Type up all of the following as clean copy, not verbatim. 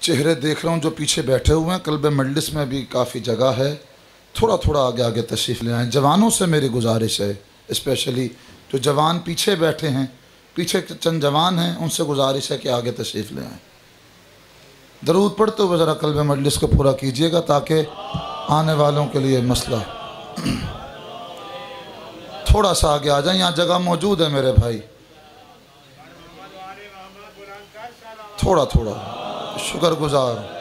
चेहरे देख रहा हूँ जो पीछे बैठे हुए हैं। कल्ब मजलिस में भी काफ़ी जगह है, थोड़ा थोड़ा आगे आगे तशरीफ़ ले आएँ। जवानों से मेरी गुजारिश है, स्पेशली जो जवान पीछे बैठे हैं, पीछे चंद जवान हैं, उनसे गुजारिश है कि आगे तशरीफ़ ले आएँ। दरूद पढ़ते हुए ज़रा कल्ब मजलिस को पूरा कीजिएगा ताकि आने वालों के लिए मसला थोड़ा सा आगे आ जाए। यहाँ जगह मौजूद है मेरे भाई, थोड़ा थोड़ा शुक्रगुजार।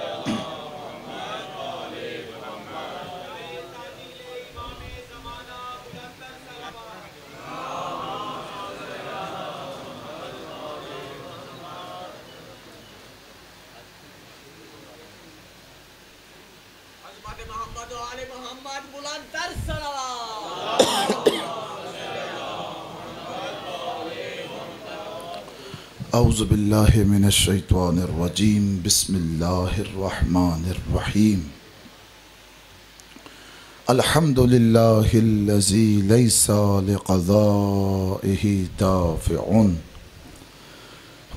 औज़ु बिल्लाहि मिनश शैतानिर रजीम, बिस्मिल्लाहिर रहमानिर रहीम। अल्हम्दुलिल्लाहिल्लज़ी लैसा लिक़ज़ाइहि दाफ़िउन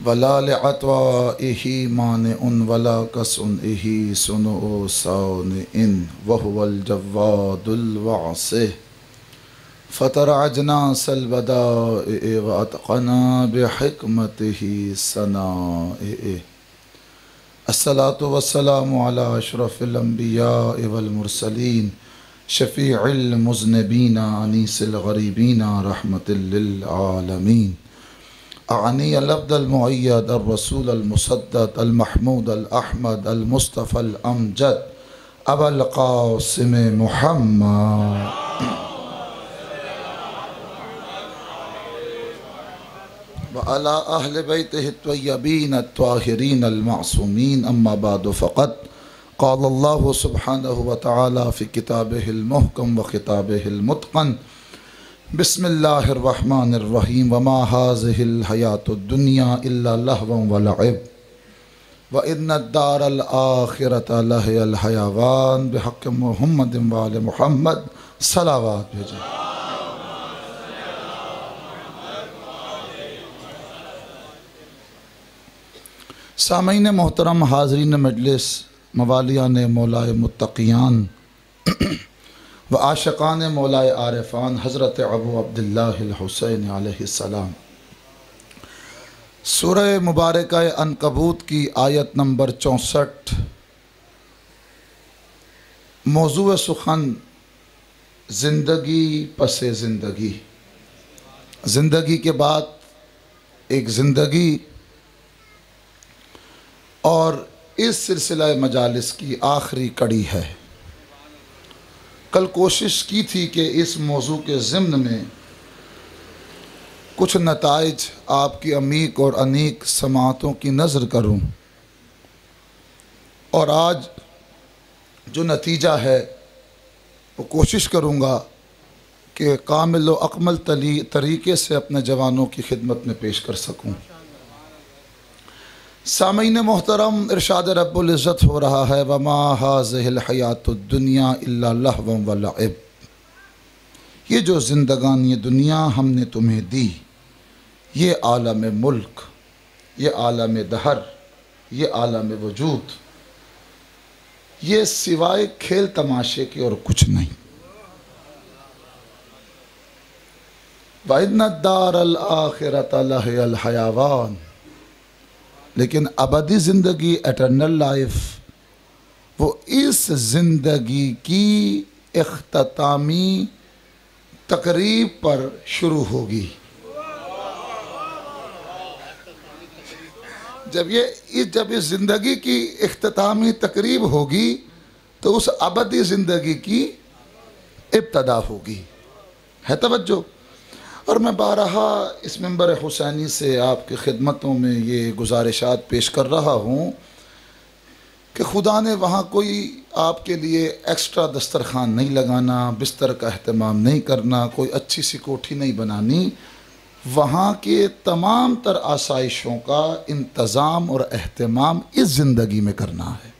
वला लिअत्वाइहि मानिउन वला कसुनइहि सुनुउ सानिइन वहुवल जव्वादुल वासिह फ़तरअजना सलबदाए व अतक़ना बिहिकमतिहि सनाए। अस्सलातु वस्सलामु अला अशरफिल अंबिया वल मुरसलीन शफ़ीइल मुज़निबीन अनीसिल गरीबीन रहमतिल लिल आलमीन। आनी अल अब्दुल मुअय्यद अर रसूल अल मुसद्दद अल महमूद अल अहमद अल मुस्तफ़ा अल अमजद अबुल क़ासिम मुहम्मद व अला अहले बैतिहि त्वय्यबीन अत्ताहिरीन अल मासूमीन। अम्मा बाद फ़क़द क़ाल अल्लाहु सुब्हानहु व तआला फ़ी किताबिहिल मुहकम व खिताबिहिल मुत्क़न। बिस्मिल्लाहिर रहमानिर रहीम। व मा हाज़िहिल हयातुद दुनिया इल्ला लहवुन व लइब व इन्नद दारल आखिरता लहियल हयावान बिहक़्क़ि मुहम्मदिन व आलि मुहम्मद सलावत भेजें। सामईन मोहतरम, हाज़रीन मजलिस, मवालियान मौलाए मुत्तक़ियान व आशिक़ान मौलाए आरिफ़ान हज़रत अबू अब्दुल्लाहिल हुसैन अलैहिस्सलाम। सूरह मुबारका अनकबूत की आयत नंबर 64। मौज़ूए सुख़न ज़िंदगी पसे ज़िंदगी, ज़िंदगी के बाद एक ज़िंदगी। और इस सिलसिला मजालिस की आखिरी कड़ी है। कल कोशिश की थी कि इस मौजू के ज़िम्न में कुछ नताइज आपकी अमीक और अनीक समातों की नज़र करूं, और आज जो नतीजा है वो कोशिश करूंगा कि कामिल व अकमल तरीके से अपने जवानों की खिदमत में पेश कर सकूं। सामईन मोहतरम, इरशाद रब्बुल इज़्ज़त हो रहा है वमा हाज़िहिल हयातुद दुनिया इल्ला लहवुन व लइब। ये जो ज़िंदगानी दुनिया हमने तुम्हें दी, ये आलम मुल्क, ये आलम दहर, ये आलम वजूद, ये सिवाय खेल तमाशे के और कुछ नहीं। व इन्नद दारल आखिरता लहियल हयावान, लेकिन अबदी ज़िंदगी, एटर्नल लाइफ, वो इस ज़िंदगी की इख्तितामी तकरीब पर शुरू होगी। जब इस ज़िंदगी की इख्तितामी तकरीब होगी तो उस अबदी ज़िंदगी की इब्तदा होगी। है तवज्जो? और मैं बारहा इस मिंबर हुसैनी से आपकी खिदमतों में ये गुजारिशात पेश कर रहा हूँ कि खुदा ने वहाँ कोई आपके लिए एक्स्ट्रा दस्तरखान नहीं लगाना, बिस्तर का अहतमाम नहीं करना, कोई अच्छी सी कोठी नहीं बनानी। वहाँ के तमाम तर आसाइशों का इंतज़ाम और अहतमाम इस ज़िंदगी में करना है।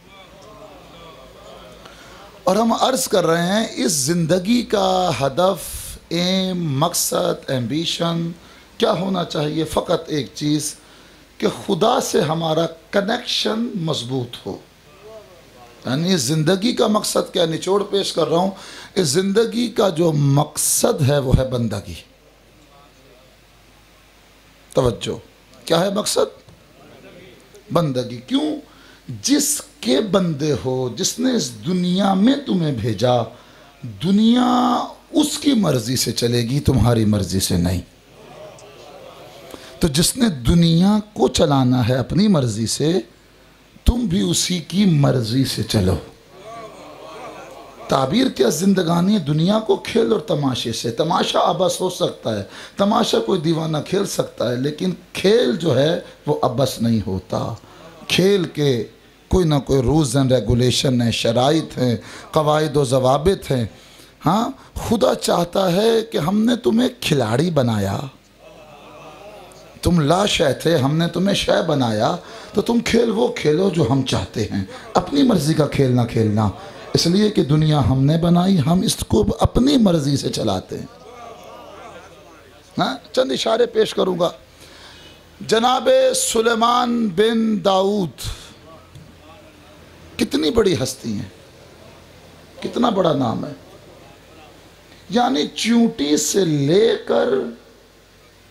और हम अर्ज़ कर रहे हैं इस ज़िंदगी का हदफ, एम, मकसद, एम्बिशन क्या होना चाहिए? फ़कत एक चीज़ कि खुदा से हमारा कनेक्शन मजबूत हो। यानी ज़िंदगी का मकसद क्या, निचोड़ पेश कर रहा हूँ, इस ज़िंदगी का जो मकसद है वो है बंदगी। तवज्जो, क्या है मकसद? बंदगी। क्यों? जिसके बंदे हो, जिसने इस दुनिया में तुम्हें भेजा, दुनिया उसकी मर्जी से चलेगी, तुम्हारी मर्जी से नहीं। तो जिसने दुनिया को चलाना है अपनी मर्जी से, तुम भी उसी की मर्जी से चलो। ताबीर क्या जिंदगानी दुनिया को खेल और तमाशे से। तमाशा अबस हो सकता है, तमाशा कोई दीवाना खेल सकता है, लेकिन खेल जो है वो अबस नहीं होता। खेल के कोई ना कोई रूल्स एंड रेगुलेशन है, शराइत हैं, कवायद व ज़वाबित हैं। हाँ, खुदा चाहता है कि हमने तुम्हें खिलाड़ी बनाया, तुम लाशय थे, हमने तुम्हें शय बनाया, तो तुम खेल वो खेलो जो हम चाहते हैं, अपनी मर्ज़ी का खेल ना खेलना। इसलिए कि दुनिया हमने बनाई, हम इसको अपनी मर्ज़ी से चलाते हैं। हाँ, चंद इशारे पेश करूँगा। जनाबे सुलेमान बिन दाऊद कितनी बड़ी हस्ती हैं, कितना बड़ा नाम है। यानी चूंटी से लेकर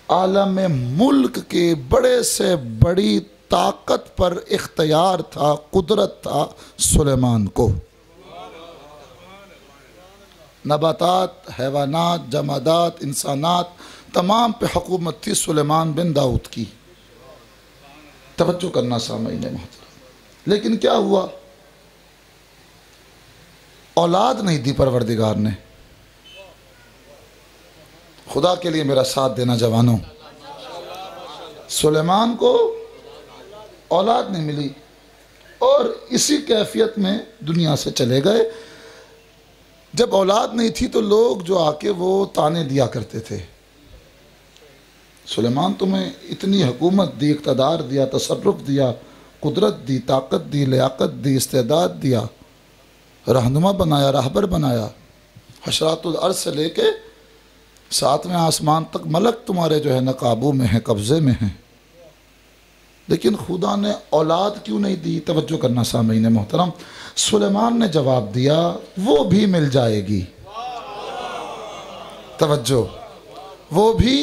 आलम मुल्क के बड़े से बड़ी ताकत पर इख्तियार था, कुदरत था सुलेमान को। नबातात, हैवानात, जमादात, इंसानात तमाम पे हुकूमत थी सुलेमान बिन दाऊद की। तवज्जो करना सामईन मोहतरम। लेकिन क्या हुआ? औलाद नहीं दी परवरदिगार ने। खुदा के लिए मेरा साथ देना जवानों। सुलेमान को औलाद नहीं मिली और इसी कैफियत में दुनिया से चले गए। जब औलाद नहीं थी तो लोग जो आके वो ताने दिया करते थे, सुलेमान तुम्हें इतनी हुकूमत दी, इक़्तिदार दिया, तसर्रुफ़ दिया, कुदरत दी, ताकत दी, लियाकत दी, इस्तेदाद दिया, रहनुमा बनाया, रहबर बनाया, हशरातुल अर्ज़ से लेके सातवें आसमान तक मलक तुम्हारे जो है न काबू में है, कब्ज़े में है। लेकिन खुदा ने औलाद क्यों नहीं दी? तवज्जो करना सामईन मोहतरम। सुलेमान ने जवाब दिया, वो भी मिल जाएगी। तवज्जो, वो भी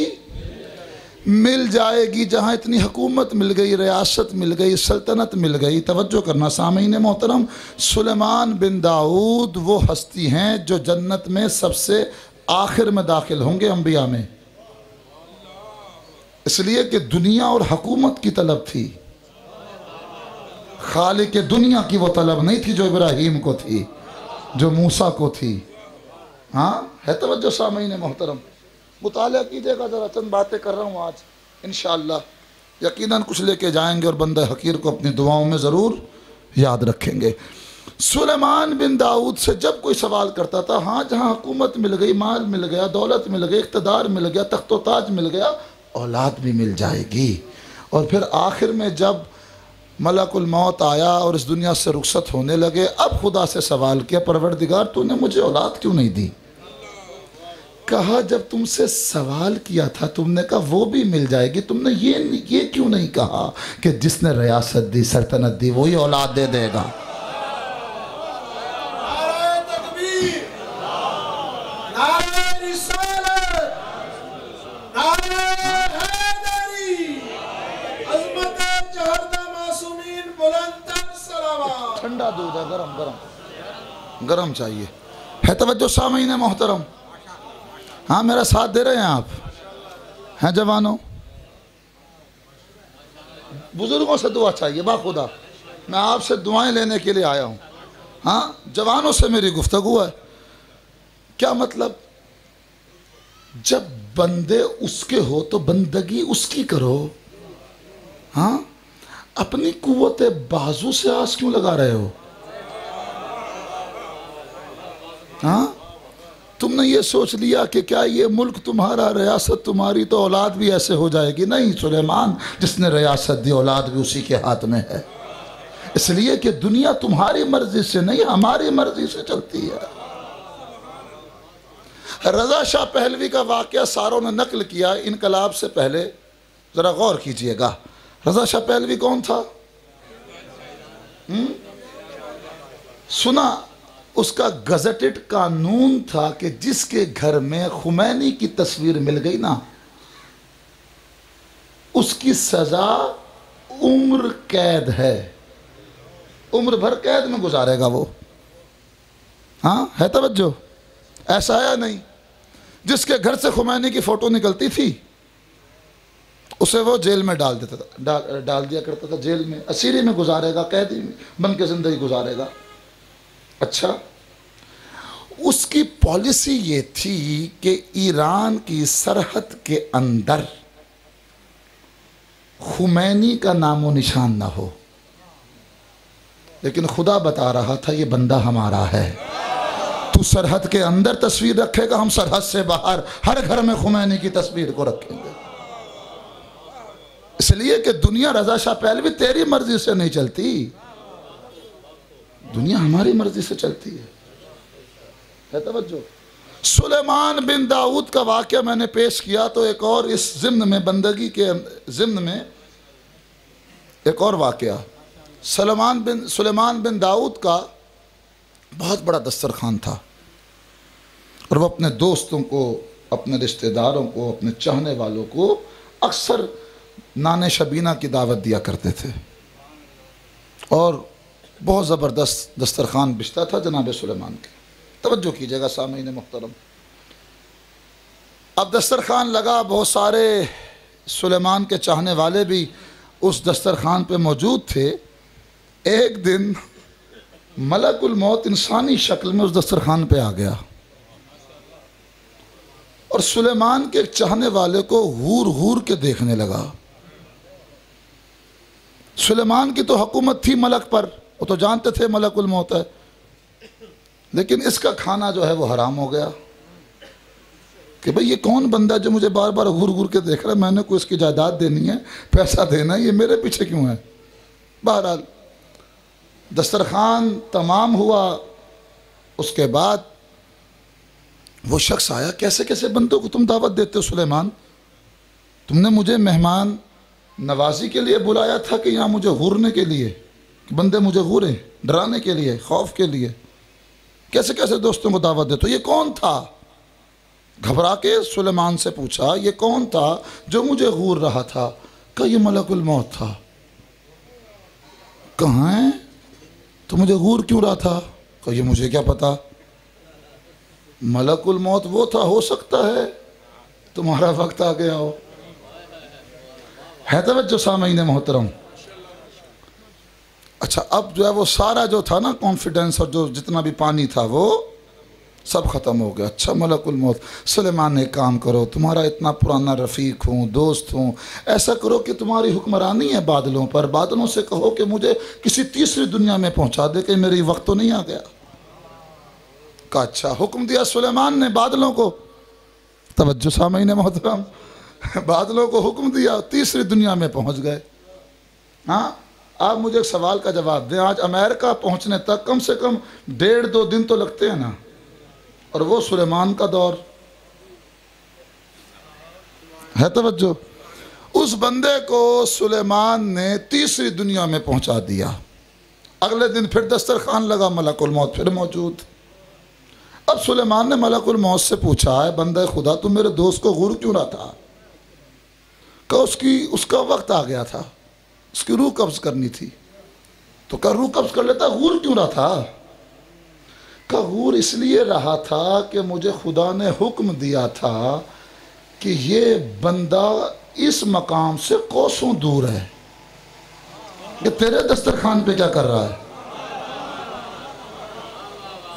मिल जाएगी। जहाँ इतनी हुकूमत मिल गई, रियासत मिल गई, सल्तनत मिल गई। तवज्जो करना सामईन मोहतरम। सुलेमान बिन दाऊद वो हस्ती हैं जो जन्नत में सबसे आखिर में दाखिल होंगे अंबिया में। इसलिए कि दुनिया और हुकूमत की तलब थी, खालिक दुनिया की वो तलब नहीं थी जो इब्राहीम को थी, जो मूसा को थी। हाँ, है तवज्जो सामईन मोहतरम। मुताला कीजिएगा ज़रा, चंद बातें कर रहा हूँ आज, इंशाअल्लाह यकीनन कुछ लेके जाएंगे और बंदा हकीर को अपनी दुआओं में ज़रूर याद रखेंगे। सुलेमान बिन दाऊद से जब कोई सवाल करता था, हाँ जहाँ हुकूमत मिल गई, माल मिल गया, दौलत मिल गई, इक़्तिदार मिल गया, तख्तो ताज मिल गया, औलाद भी मिल जाएगी। और फिर आखिर में जब मलकुल मौत आया और इस दुनिया से रुखसत होने लगे, अब खुदा से सवाल किया, परवरदिगार तूने मुझे औलाद क्यों नहीं दी? कहा, जब तुमसे सवाल किया था तुमने कहा वो भी मिल जाएगी, तुमने ये क्यों नहीं कहा कि जिसने रियासत दी, सल्तनत दी, वही औलाद दे देगा? ठंडा दूध है, गरम गरम गरम चाहिए। है तवज्जो सामईन मोहतरम। हाँ, मेरा साथ दे रहे हैं आप? हैं जवानों? बुजुर्गों से दुआ चाहिए बाखुदा। मैं आपसे दुआएं लेने के लिए आया हूँ। हाँ, जवानों से मेरी गुफ्तगू है। क्या मतलब? जब बंदे उसके हो तो बंदगी उसकी करो। हाँ, अपनी कुव्वत बाजू से आस क्यों लगा रहे हो? हाँ, तुमने ये सोच लिया कि क्या ये मुल्क तुम्हारा, रियासत तुम्हारी, तो औलाद भी ऐसे हो जाएगी? नहीं, सुलेमान जिसने रियासत दी, औलाद भी उसी के हाथ में है। इसलिए कि दुनिया तुम्हारी मर्जी से नहीं, हमारी मर्जी से चलती है। रजा शाह पहलवी का वाक़या सारों ने नकल किया इनकलाब से पहले, ज़रा गौर कीजिएगा। रजा शाह पहलवी कौन था? सुना? उसका गजटेड कानून था कि जिसके घर में खुमैनी की तस्वीर मिल गई ना, उसकी सजा उम्र कैद है, उम्र भर कैद में गुजारेगा वो। हाँ, है तवज्जो? ऐसा आया नहीं? जिसके घर से खुमैनी की फोटो निकलती थी उसे वो जेल में डाल देता था, डाल दिया करता था जेल में, असीरी में गुजारेगा, कैदी बन के जिंदगी गुजारेगा। अच्छा, उसकी पॉलिसी ये थी कि ईरान की सरहद के अंदर खुमैनी का नामो निशान ना हो, लेकिन खुदा बता रहा था ये बंदा हमारा है। तू सरहद के अंदर तस्वीर रखेगा, हम सरहद से बाहर हर घर में खुमैनी की तस्वीर को रखेंगे। इसलिए कि दुनिया रजा शाह पहलवी तेरी मर्जी से नहीं चलती, दुनिया हमारी मर्जी से चलती है तवज्जो? सुलेमान बिन दाऊद का वाक़या मैंने पेश किया, तो एक और इस ज़िम्न में, बंदगी के ज़िम्न में एक और वाक़या। सुलेमान बिन दाऊद का बहुत बड़ा दस्तरखान था और वो अपने दोस्तों को, अपने रिश्तेदारों को, अपने चाहने वालों को अक्सर नाने शबीना की दावत दिया करते थे और बहुत ज़बरदस्त दस्तरखान बिछता था जनाब सुलेमान के। तवज्जो कीजिएगा सामीन मुहतरम। अब दस्तरखान लगा, बहुत सारे सुलेमान के चाहने वाले भी उस दस्तरखान पे मौजूद थे। एक दिन मलकुल मौत इंसानी शक्ल में उस दस्तरखान पे आ गया और सुलेमान के चाहने वाले को हूर हूर के देखने लगा। सुलेमान की तो हुकूमत थी मलक पर, वो तो जानते थे मलकुल मौत है, लेकिन इसका खाना जो है वो हराम हो गया कि भाई ये कौन बंदा जो मुझे बार बार घूर घूर के देख रहा है, मैंने कोई इसकी जायदाद देनी है, पैसा देना है, ये मेरे पीछे क्यों है। बहरहाल दस्तरखान तमाम हुआ, उसके बाद वो शख्स आया, कैसे कैसे बंदों को तुम दावत देते हो सुलेमान, तुमने मुझे मेहमान नवाजी के लिए बुलाया था कि यहाँ मुझे घूरने के लिए, कि बंदे मुझे घूरे, डराने के लिए, खौफ के लिए, कैसे कैसे दोस्तों को दावत देते हो। ये कौन था? घबरा के सुलेमान से पूछा, ये कौन था जो मुझे घूर रहा था? कहा ये मलकुल मौत था। कहाँ है? तो मुझे घूर क्यों रहा था? कहा ये मुझे क्या पता। मलकुल मौत वो था, हो सकता है तुम्हारा वक्त आ गया हो। है तवज्जो सामीन मोहतरम। अच्छा, अब जो है वो सारा जो था ना कॉन्फिडेंस और जो जितना भी पानी था वो सब ख़त्म हो गया। अच्छा मलकुल मौत, सुलेमान ने काम करो, तुम्हारा इतना पुराना रफ़ीक हूँ, दोस्त हूँ, ऐसा करो कि तुम्हारी हुक्मरानी है बादलों पर, बादलों से कहो कि मुझे किसी तीसरी दुनिया में पहुँचा दे, कि मेरी वक्त तो नहीं आ गया। का अच्छा, हुक्म दिया सुलेमान ने बादलों को। तवज्जो सामीन मोहतरम, बादलों को हुक्म दिया, तीसरी दुनिया में पहुँच गए। हाँ, आप मुझे एक सवाल का जवाब दें, आज अमेरिका पहुँचने तक कम से कम 1.5-2 दिन तो लगते हैं ना, और वो सुलेमान का दौर है। तवज्जो, उस बंदे को सुलेमान ने तीसरी दुनिया में पहुंचा दिया। अगले दिन फिर दस्तरखान लगा, मलकुल मौत फिर मौजूद। अब सुलेमान ने मलकुल मौत से पूछा, है बंदे खुदा, तुम मेरे दोस्त को घूर क्यों रहा था? कहा उसका वक्त आ गया था, उसकी रूह कब्ज करनी थी। तो कहा रूह कब्ज कर लेता, घूर क्यों रहा था? घूर इसलिए रहा था कि मुझे खुदा ने हुक्म दिया था कि ये बंदा इस मकाम से कोसों दूर है, कि तेरे दस्तरखान पे क्या कर रहा है।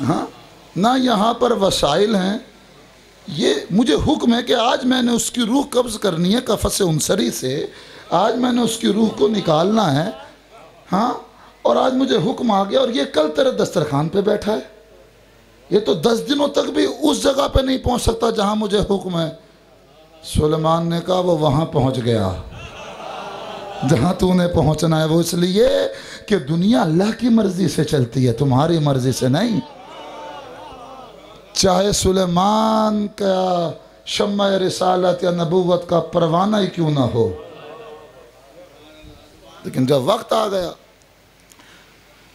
हाँ, ना यहाँ पर वसाइल हैं, ये मुझे हुक्म है कि आज मैंने उसकी रूह कब्ज करनी है कफ़स उनसरी से, आज मैंने उसकी रूह को निकालना है। हाँ, और आज मुझे हुक्म आ गया और ये कल तेरे दस्तरखान पे बैठा है। ये तो 10 दिनों तक भी उस जगह पे नहीं पहुंच सकता जहां मुझे हुक्म है। सुलेमान ने कहा वो वहां पहुंच गया जहां तूने पहुंचना है। वो इसलिए कि दुनिया अल्लाह की मर्जी से चलती है, तुम्हारी मर्जी से नहीं। चाहे सुलेमान का शम्मा रिसालत या नबूवत का परवाना ही क्यों ना हो, लेकिन जब वक्त आ गया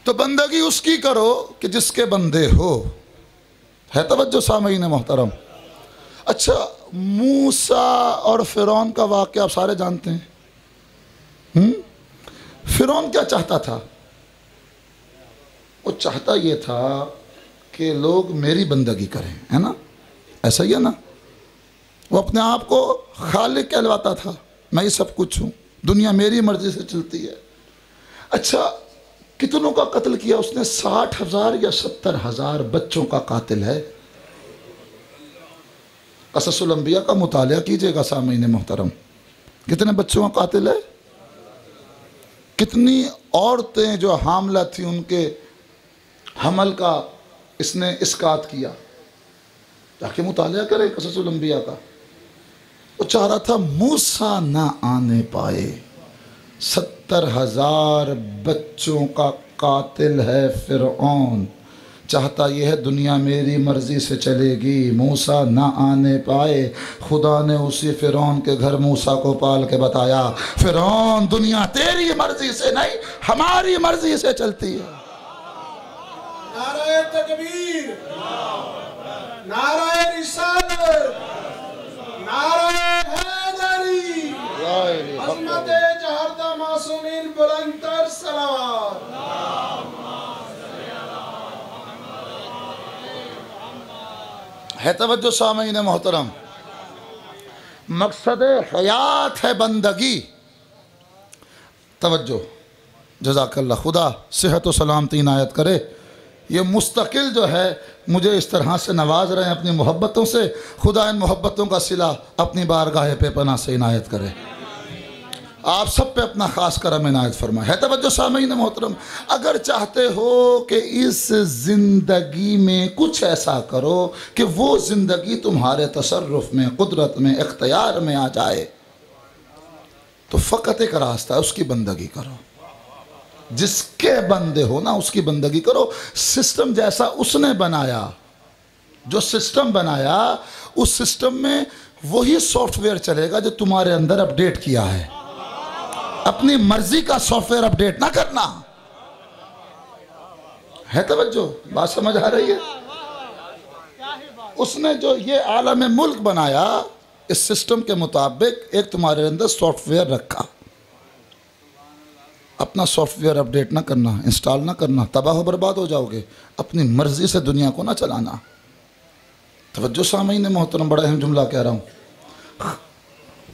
तो बंदगी उसकी करो कि जिसके बंदे हो। है तवज्जो सामईन मोहतरम। अच्छा, मूसा और फिरौन का वाक़या आप सारे जानते हैं। फिरौन क्या चाहता था? वो चाहता ये था कि लोग मेरी बंदगी करें, है ना? ऐसा ही है ना? वो अपने आप को खालिक कहलवाता था, मैं ही सब कुछ हूँ, दुनिया मेरी मर्जी से चलती है। अच्छा, कितनों का कत्ल किया उसने? 60,000 या 70,000 बच्चों का कातिल है। क़ससुल अंबिया का मुतालिया कीजिएगा सामईन मोहतरम, कितने बच्चों का कातिल है। कितनी औरतें जो हामला थी उनके हमल का इसने इसकात किया। ताकि मुतालिया करें क़ससुल अंबिया का। वो चाह रहा था मूसा ना आने पाए। 70,000 बच्चों का कातिल है फिरऔन। चाहता यह है दुनिया मेरी मर्जी से चलेगी, मूसा ना आने पाए। खुदा ने उसी फिरौन के घर मूसा को पाल के बताया, फिरौन दुनिया तेरी मर्जी से नहीं हमारी मर्जी से चलती है। नाराए तकबीर, नाराए रिसालत, नाराए हैदरी, अज़मत जहरता मासूमीन बुलंदतर सलावत। है तवज्जो सामईन मोहतरम। मकसद हयात है बंदगी। तवज्जो, जज़ाकल्लाह, खुदा सेहत व सलामती इनायत करे। ये मुस्तकिल जो है मुझे इस तरह से नवाज रहे हैं अपनी मोहब्बतों से। खुदा इन मोहब्बतों का सिला अपनी बारगाह पे पनाह से इनायत करे। आप सब पे अपना ख़ास करम इनायत फरमाए। है तवज्जो सामईन मोहतरम। अगर चाहते हो कि इस ज़िंदगी में कुछ ऐसा करो कि वो ज़िंदगी तुम्हारे तसर्रुफ़ में, कुदरत में, इख्तियार में आ जाए, तो फ़कत एक रास्ता है, उसकी बंदगी करो। जिसके बंदे हो ना उसकी बंदगी करो। सिस्टम जैसा उसने बनाया, जो सिस्टम बनाया उस सिस्टम में वही सॉफ्टवेयर चलेगा जो तुम्हारे अंदर अपडेट किया है। अपनी मर्जी का सॉफ्टवेयर अपडेट ना करना। है तवज्जो, बात समझ आ रही है? उसने जो ये आलम मुल्क बनाया इस सिस्टम के मुताबिक एक तुम्हारे अंदर सॉफ्टवेयर रखा। अपना सॉफ्टवेयर अपडेट ना करना, इंस्टॉल ना करना, तबाह बर्बाद हो जाओगे। अपनी मर्जी से दुनिया को ना चलाना। तवज्जो सामईन मोहतरम, बड़ा अहम जुमला कह रहा हूँ।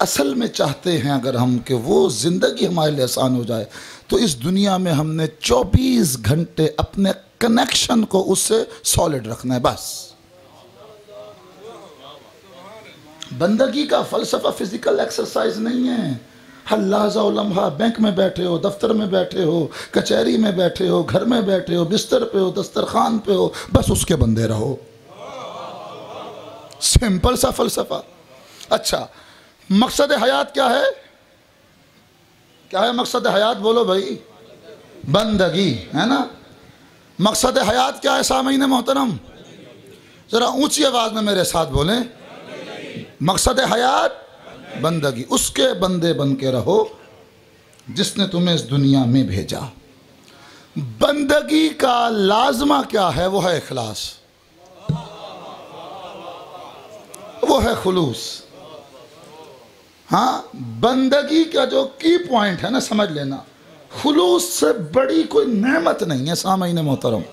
असल में चाहते हैं अगर हम कि वो ज़िंदगी हमारे लिए आसान हो जाए, तो इस दुनिया में हमने 24 घंटे अपने कनेक्शन को उससे सॉलिड रखना है बस। बंदगी का फ़लसफ़ा फिज़िकल एक्सरसाइज नहीं है। हर लहज़ा व लम्हा बैंक में बैठे हो, दफ्तर में बैठे हो, कचहरी में बैठे हो, घर में बैठे हो, बिस्तर पे हो, दस्तरखान पे हो, बस उसके बंदे रहो। सिंपल सा फ़लसफ़ा। अच्छा, मकसद हयात क्या है? क्या है मकसद हयात? बोलो भाई। बंदगी, है ना? मकसद हयात क्या है सामईन मोहतरम? ज़रा ऊंची आवाज़ में मेरे साथ बोलें। मकसद हयात बंदगी। उसके बंदे बन के रहो जिसने तुम्हें इस दुनिया में भेजा। बंदगी का लाजमा क्या है? वो है इखलास, वो है खुलूस। हाँ, बंदगी का जो की पॉइंट है ना, समझ लेना, खुलूस से बड़ी कोई नेमत नहीं है सामईन मोहतरम।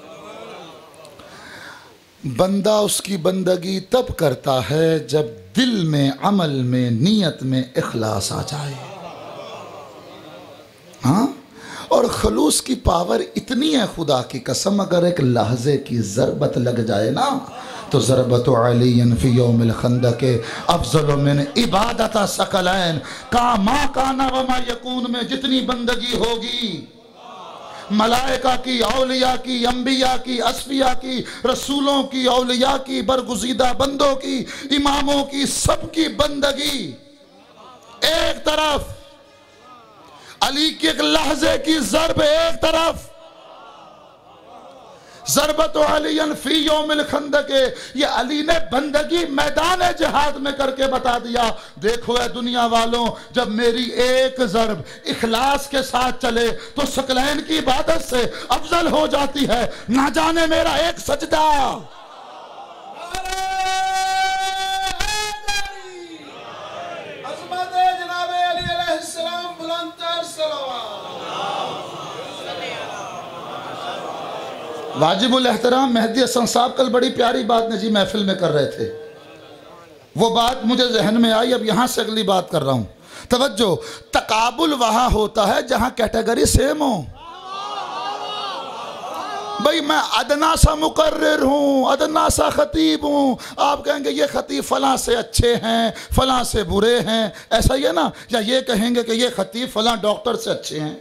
बंदा उसकी बंदगी तब करता है जब दिल में, अमल में, नीयत में इखलास आ जाए। हाँ, और खलूस की पावर इतनी है, खुदा की कसम, अगर एक लहजे की ज़रबत लग जाए ना, तो ज़रबत अलीन फ़ी यौमिल खंदक अफ़ज़ल मिन इबादत सकलैन का मा काना व मा यकून में जितनी बंदगी होगी, मलाइका की, औलिया की, अंबिया की, असफिया की, रसूलों की, औलिया की, बरगुज़ीदा बंदों की, इमामों की, सबकी बंदगी एक तरफ, अली की एक लहजे की ज़रब एक तरफ, ज़रबत अलियन फी यौमिल खंदक, ये अली ने बंदगी मैदान जिहाद में करके बता दिया। देखो है दुनिया वालों, जब मेरी एक ज़रब इखलास के साथ चले तो सकलैन की इबादत से अफजल हो जाती है। ना जाने मेरा एक सजदा। वाजिबुल एहतराम मेहदी हसन साहब कल बड़ी प्यारी बात नजी महफिल में कर रहे थे, वो बात मुझे जहन में आई, अब यहां से अगली बात कर रहा हूं। तवज्जो, तकाबुल वहां होता है जहां कैटेगरी सेम हो। भाई मैं अदना सा मुकर्रिर हूँ, अदना सा खतीब हूँ, आप कहेंगे ये खतीब फलां से अच्छे हैं, फलां से बुरे हैं, ऐसा ही है ना। या ये कहेंगे कि ये खतीब फलां डॉक्टर से अच्छे हैं,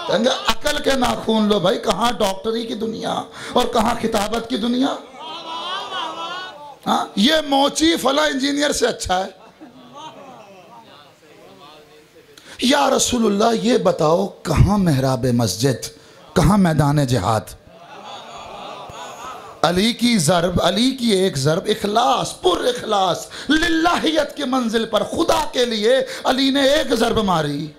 कहेंगे अकल के नाखून लो भाई, कहाँ डॉक्टरी की दुनिया और कहाँ किताबत की दुनिया। हाँ, ये मोची फला इंजीनियर से अच्छा है। या रसूलुल्लाह ये बताओ कहाँ मेहराब मस्जिद, कहाँ मैदान जिहाद। अली की ज़रब, अली की एक ज़रब इखलास, पुर इखलास लिल्लाहियत की मंजिल पर खुदा के लिए अली ने एक ज़रब मारी।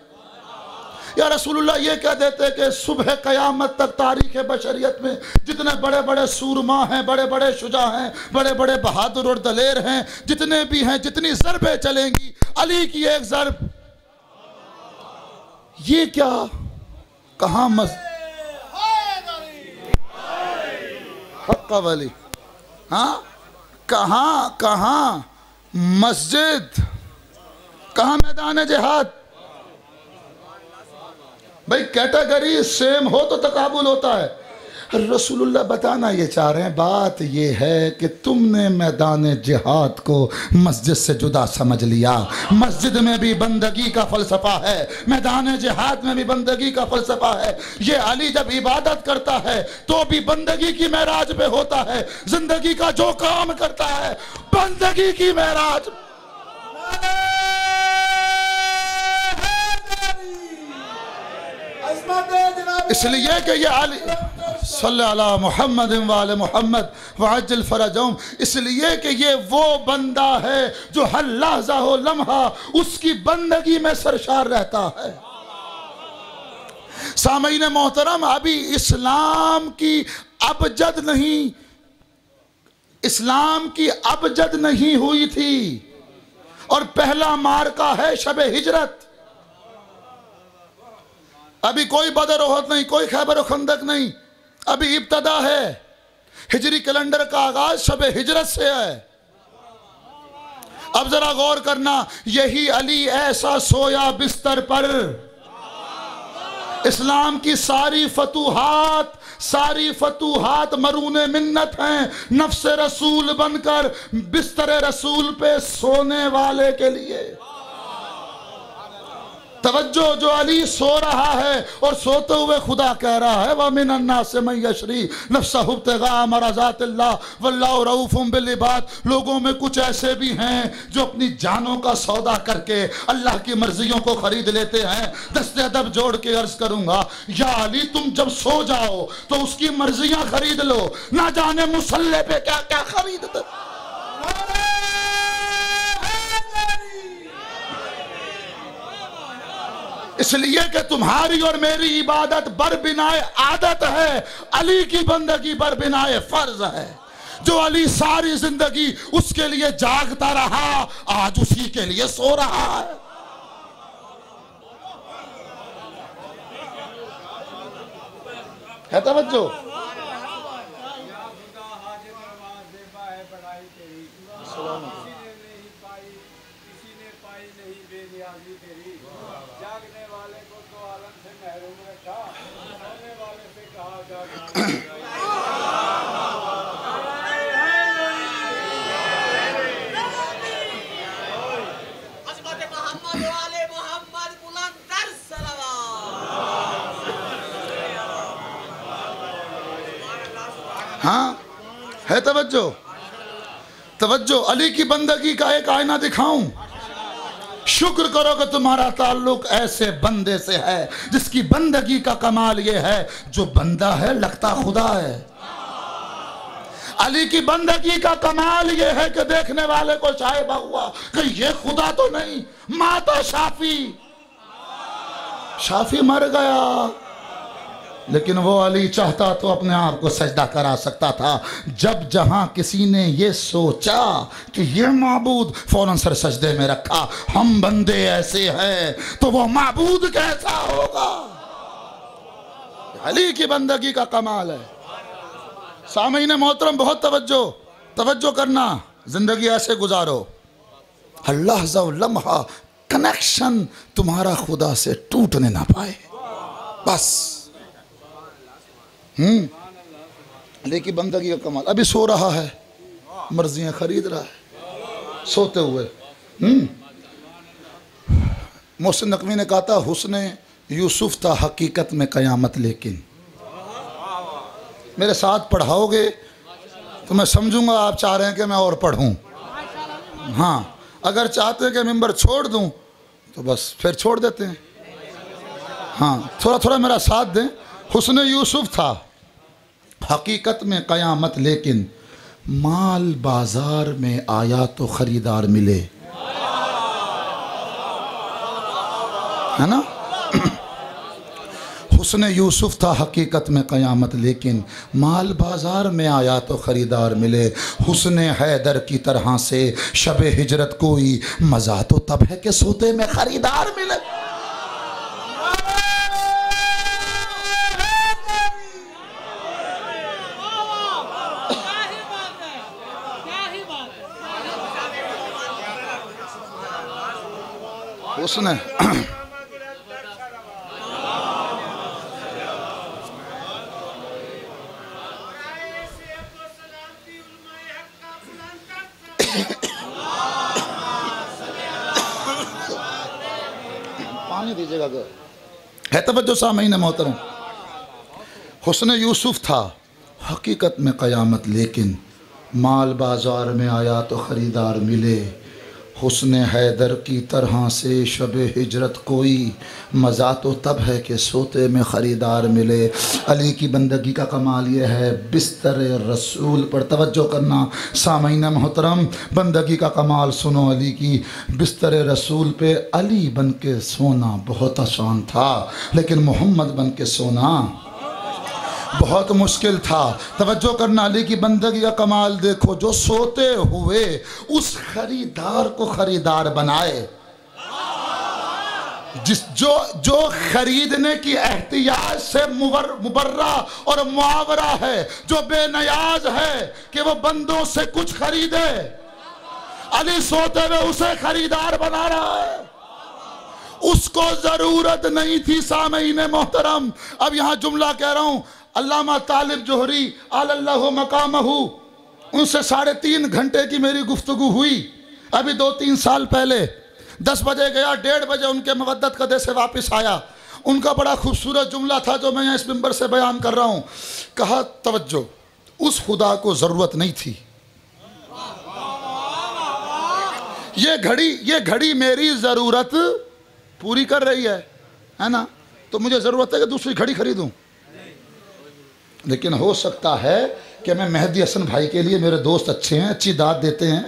या रसूलुल्लाह ये कह देते कि सुबह क़यामत तक तारीख़ बशरियत में जितने बड़े बड़े सूरमा हैं, बड़े बड़े शुजा हैं, बड़े बड़े बहादुर और दलेर हैं, जितने भी हैं, जितनी ज़रबें चलेंगी, अली की एक ज़रब। ये क्या, कहाँ हक्का वाली, हाँ कहाँ कहाँ मस्जिद, कहाँ मैदान जिहाद। भाई कैटेगरी सेम हो तो तकाबुल होता है। रसूलुल्लाह बताना ये चाह रहे हैं, बात ये है कि तुमने मैदान जिहाद को मस्जिद से जुदा समझ लिया। मस्जिद में भी बंदगी का फ़लसफ़ा है, मैदान जिहाद में भी बंदगी का फ़लसफ़ा है। ये अली जब इबादत करता है तो भी बंदगी की महराज पे होता है, जिंदगी का जो काम करता है बंदगी की महराज। इसलिए कि ये अली सल्लल्लाहु मोहम्मद वाले मोहम्मद वअज्जल फरजहुम, इसलिए कि ये वो बंदा है जो हर लहज़ा हो लम्हा उसकी बंदगी में सरशार रहता है। सामईन मोहतरम, अभी इस्लाम की अबजद नहीं, इस्लाम की अबजद नहीं हुई थी और पहला मार्का है शबे हिजरत। अभी कोई बदर ओहद नहीं, कोई खैबर खंदक नहीं, अभी इब्तदा है। हिजरी कैलेंडर का आगाज शबे हिजरत से है। अब जरा गौर करना, यही अली ऐसा सोया बिस्तर पर, इस्लाम की सारी फतूहात मरूने मिन्नत हैं, नफ्स रसूल बनकर बिस्तर रसूल पे सोने वाले के लिए। तवज्जो, जो अली सो रहा है और सोते हुए खुदा कह रहा है व मिन अन्नास मन यशरी नफ्सहु इब्तिगा मरज़ातिल्लाह वल्लाहु रऊफ़ुम बिल इबाद। लोगों में कुछ ऐसे भी हैं जो अपनी जानों का सौदा करके अल्लाह की मर्जियों को खरीद लेते हैं। दस्ते अदब जोड़ के अर्ज करूंगा, या अली तुम जब सो जाओ तो उसकी मर्जियां खरीद लो, ना जाने मुसल्ले पे क्या क्या खरीदते। इसलिए कि तुम्हारी और मेरी इबादत बरबिनाए आदत है, अली की बंदगी बरबिनाए फर्ज है। जो अली सारी जिंदगी उसके लिए जागता रहा, आज उसी के लिए सो रहा है। तवज्जो, हाँ है तवज्जो। तवज्जो, अली की बंदगी का एक आईना दिखाऊं। शुक्र करो कि तुम्हारा ताल्लुक ऐसे बंदे से है जिसकी बंदगी का कमाल ये है, जो बंदा है लगता खुदा है। अली की बंदगी का कमाल ये है कि देखने वाले को शायद हुआ कि ये खुदा तो नहीं, माता शाफी मर गया, लेकिन वो अली चाहता तो अपने आप को सजदा करा सकता था। जब जहां किसी ने ये सोचा कि ये माबूद, फौरन सर सजदे में रखा। हम बंदे ऐसे हैं तो वो माबूद कैसा होगा। अली की बंदगी का कमाल है। सामीन मोहतरम, बहुत तवज्जो करना, जिंदगी ऐसे गुजारो, अल्लाह लम्हा कनेक्शन तुम्हारा खुदा से टूटने ना पाए, बस। लेकिन बंदगी का कमाल। अभी सो रहा है, मर्जियां खरीद रहा है सोते हुए। मोहसिन नकवी ने कहा था, हुस्ने यूसुफ था हकीकत में कयामत। लेकिन मेरे साथ पढ़ाओगे तो मैं समझूंगा आप चाह रहे हैं कि मैं और पढ़ूं। हाँ, अगर चाहते हैं कि मिंबर छोड़ दूं तो बस फिर छोड़ देते हैं। हाँ, थोड़ा थोड़ा मेरा साथ दें। हुस्न यूसुफ था हकीकत में कयामत, लेकिन माल बाजार में आया तो खरीदार मिले, है ना। हुस्न यूसुफ था हकीकत में कयामत, लेकिन माल बाजार में आया तो खरीदार मिले। हुस्न हैदर की तरह से शबे हिजरत कोई, मज़ा तो तब है कि सोते में खरीदार मिले। हुस्न पानी दीजिएगा है तवज्जो सामीन मोहतरम। हुस्न यूसुफ था हकीकत में कयामत, लेकिन माल बाजार में आया तो खरीदार मिले। हुस्न हैदर की तरह से शबे हिजरत कोई, मज़ा तो तब है कि सोते में ख़रीदार मिले। अली की बंदगी का कमाल ये है, बिस्तर रसूल पर तवज्जो करना सामीन मोहतरम। बंदगी का कमाल सुनो अली की। बिस्तर रसूल पे अली बन के सोना बहुत आसान था, लेकिन मोहम्मद बन के सोना बहुत मुश्किल था। तवज्जो करना, अली की बंदगी का कमाल देखो। जो सोते हुए उस खरीदार को खरीदार बनाए, जो खरीदने की एहतियाज से मुबर्रा और मुआवरा है, जो बेनियाज है कि वो बंदों से कुछ खरीदे, अली सोते हुए उसे खरीदार बना रहा है। उसको जरूरत नहीं थी सामीन मोहतरम। अब यहां जुमला कह रहा हूं, अल्लामा तालिब जोहरी अल्लाहु मकामहू, उनसे 3.5 घंटे की मेरी गुफ्तगू हुई अभी 2-3 साल पहले। 10 बजे गया, 1:30 बजे उनके मवद्दत कदे से वापस आया। उनका बड़ा खूबसूरत जुमला था जो मैं यहाँ इस मिंबर से बयान कर रहा हूँ। कहा, तवज्जो, उस खुदा को ज़रूरत नहीं थी। ये घड़ी मेरी ज़रूरत पूरी कर रही है ना, तो मुझे ज़रूरत है कि दूसरी घड़ी खरीदूँ। लेकिन हो सकता है कि मैं मेहदी हसन भाई के लिए, मेरे दोस्त अच्छे हैं, अच्छी दाद देते हैं,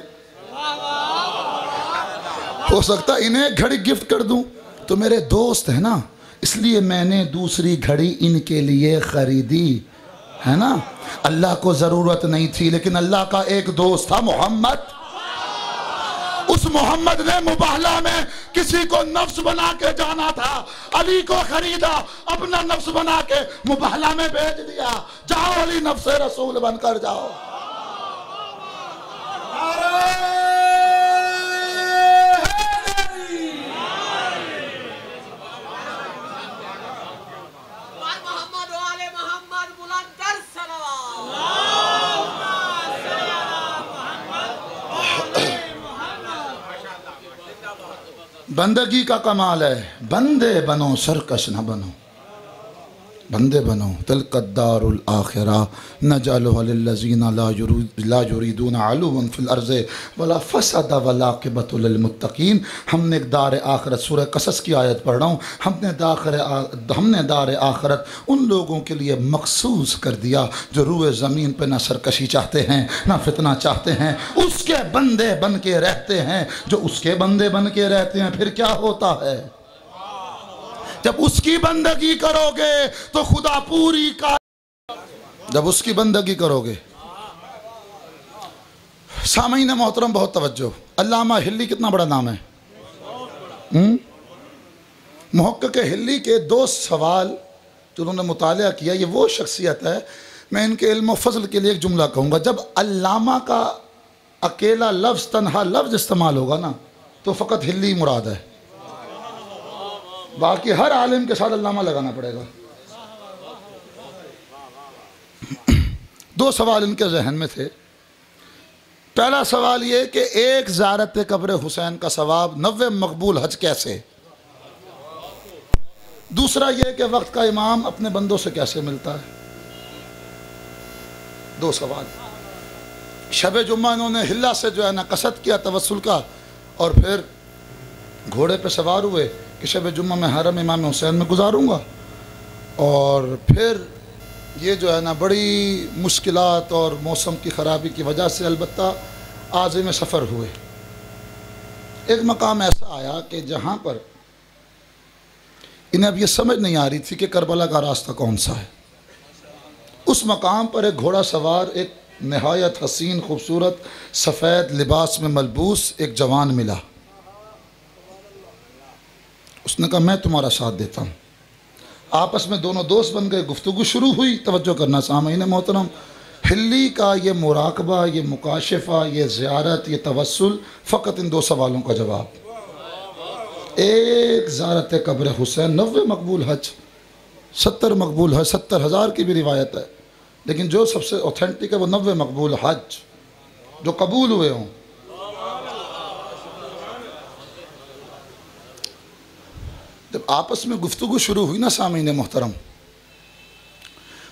हो सकता है इन्हें घड़ी गिफ्ट कर दूं, तो मेरे दोस्त है ना, इसलिए मैंने दूसरी घड़ी इनके लिए खरीदी, है ना। अल्लाह को ज़रूरत नहीं थी, लेकिन अल्लाह का एक दोस्त था मोहम्मद। उस मोहम्मद ने मुबाहला में किसी को नफ्स बना के जाना था, अली को खरीदा, अपना नफ्स बना के मुबाहला में भेज दिया। जाओ अली, नफ्स रसूल बनकर जाओ। बंदगी का कमाल है, बंदे बनो सरकश न बनो। बंदे बनो। तिलकद्दारुल आखिरा नजअलुहा लिल्लज़ीना ला युरीदूना अलुव्वन फिल अर्ज़ि वला फसदा वला आक़िबतु लिल मुत्तक़ीन। हमने एक दार आखिरत, सूरह कसस की आयत पढ़ रहा हूँ, हमने दार आखिरत उन लोगों के लिए मखसूस कर दिया जो रूए ज़मीन पर ना सरकशी चाहते हैं ना फितना चाहते हैं, उसके बंदे बन के रहते हैं। जो उसके बंदे बन के रहते हैं फिर क्या होता है, जब उसकी बंदगी करोगे तो खुदा पूरी का, जब उसकी बंदगी करोगे। सामीन मोहतरम बहुत तवज्जो। अल्लामा हिल्ली कितना बड़ा नाम है। मुहक्किक हिल्ली के 2 सवाल जो उन्होंने मुतालिया किया, ये वो शख्सियत है, मैं इनके इल्म व फज़ल के लिए एक जुमला कहूँगा। जब अल्लामा का अकेला लफ्ज़, तन्हा लफ्ज़ इस्तेमाल होगा ना तो फ़कत हिल्ली मुराद है, बाकी हर आलिम के साथ अल्लामा लगाना पड़ेगा। 2 सवाल इनके जहन में थे। पहला सवाल ये कि एक ज़ियारत कब्र हुसैन का सवाब 90 मकबूल हज कैसे। दूसरा ये कि वक्त का इमाम अपने बंदों से कैसे मिलता है। 2 सवाल। शब जुम्मा इन्होंने हिल्ला से जो है ना कसद किया तवस्सुल का, और फिर घोड़े पे सवार हुए कि शब जुम्मा में हरम इमाम हुसैन में गुजारूंगा, और फिर ये जो है ना बड़ी मुश्किलात और मौसम की ख़राबी की वजह से अलबत्ता आज़िम सफ़र हुए। एक मकाम ऐसा आया कि जहाँ पर इन्हें अब ये समझ नहीं आ रही थी कि करबला का रास्ता कौन सा है। उस मकाम पर एक घोड़ा सवार, एक नहायत हसीन खूबसूरत सफ़ेद लिबास में मलबूस एक जवान मिला। उसने कहा मैं तुम्हारा साथ देता हूँ। आपस में दोनों दोस्त बन गए, गुफ्तगू शुरू हुई। तवज्जो करना सामीन मोहतरम, हिल्ली का ये मुराकबा, ये मुकाशफा, ये ज़ियारत, ये तवस्सुल, फ़कत इन 2 सवालों का जवाब। एक ज़ियारत कब्र हुसैन 90 मकबूल हज, 70 मकबूल हज, 70,000 की भी रिवायत है, लेकिन जो सबसे ऑथेंटिक है वो 90 मकबूल हज जो कबूल हुए हों। जब आपस में गुफ्तगू शुरू हुई ना सामीन मोहतरम,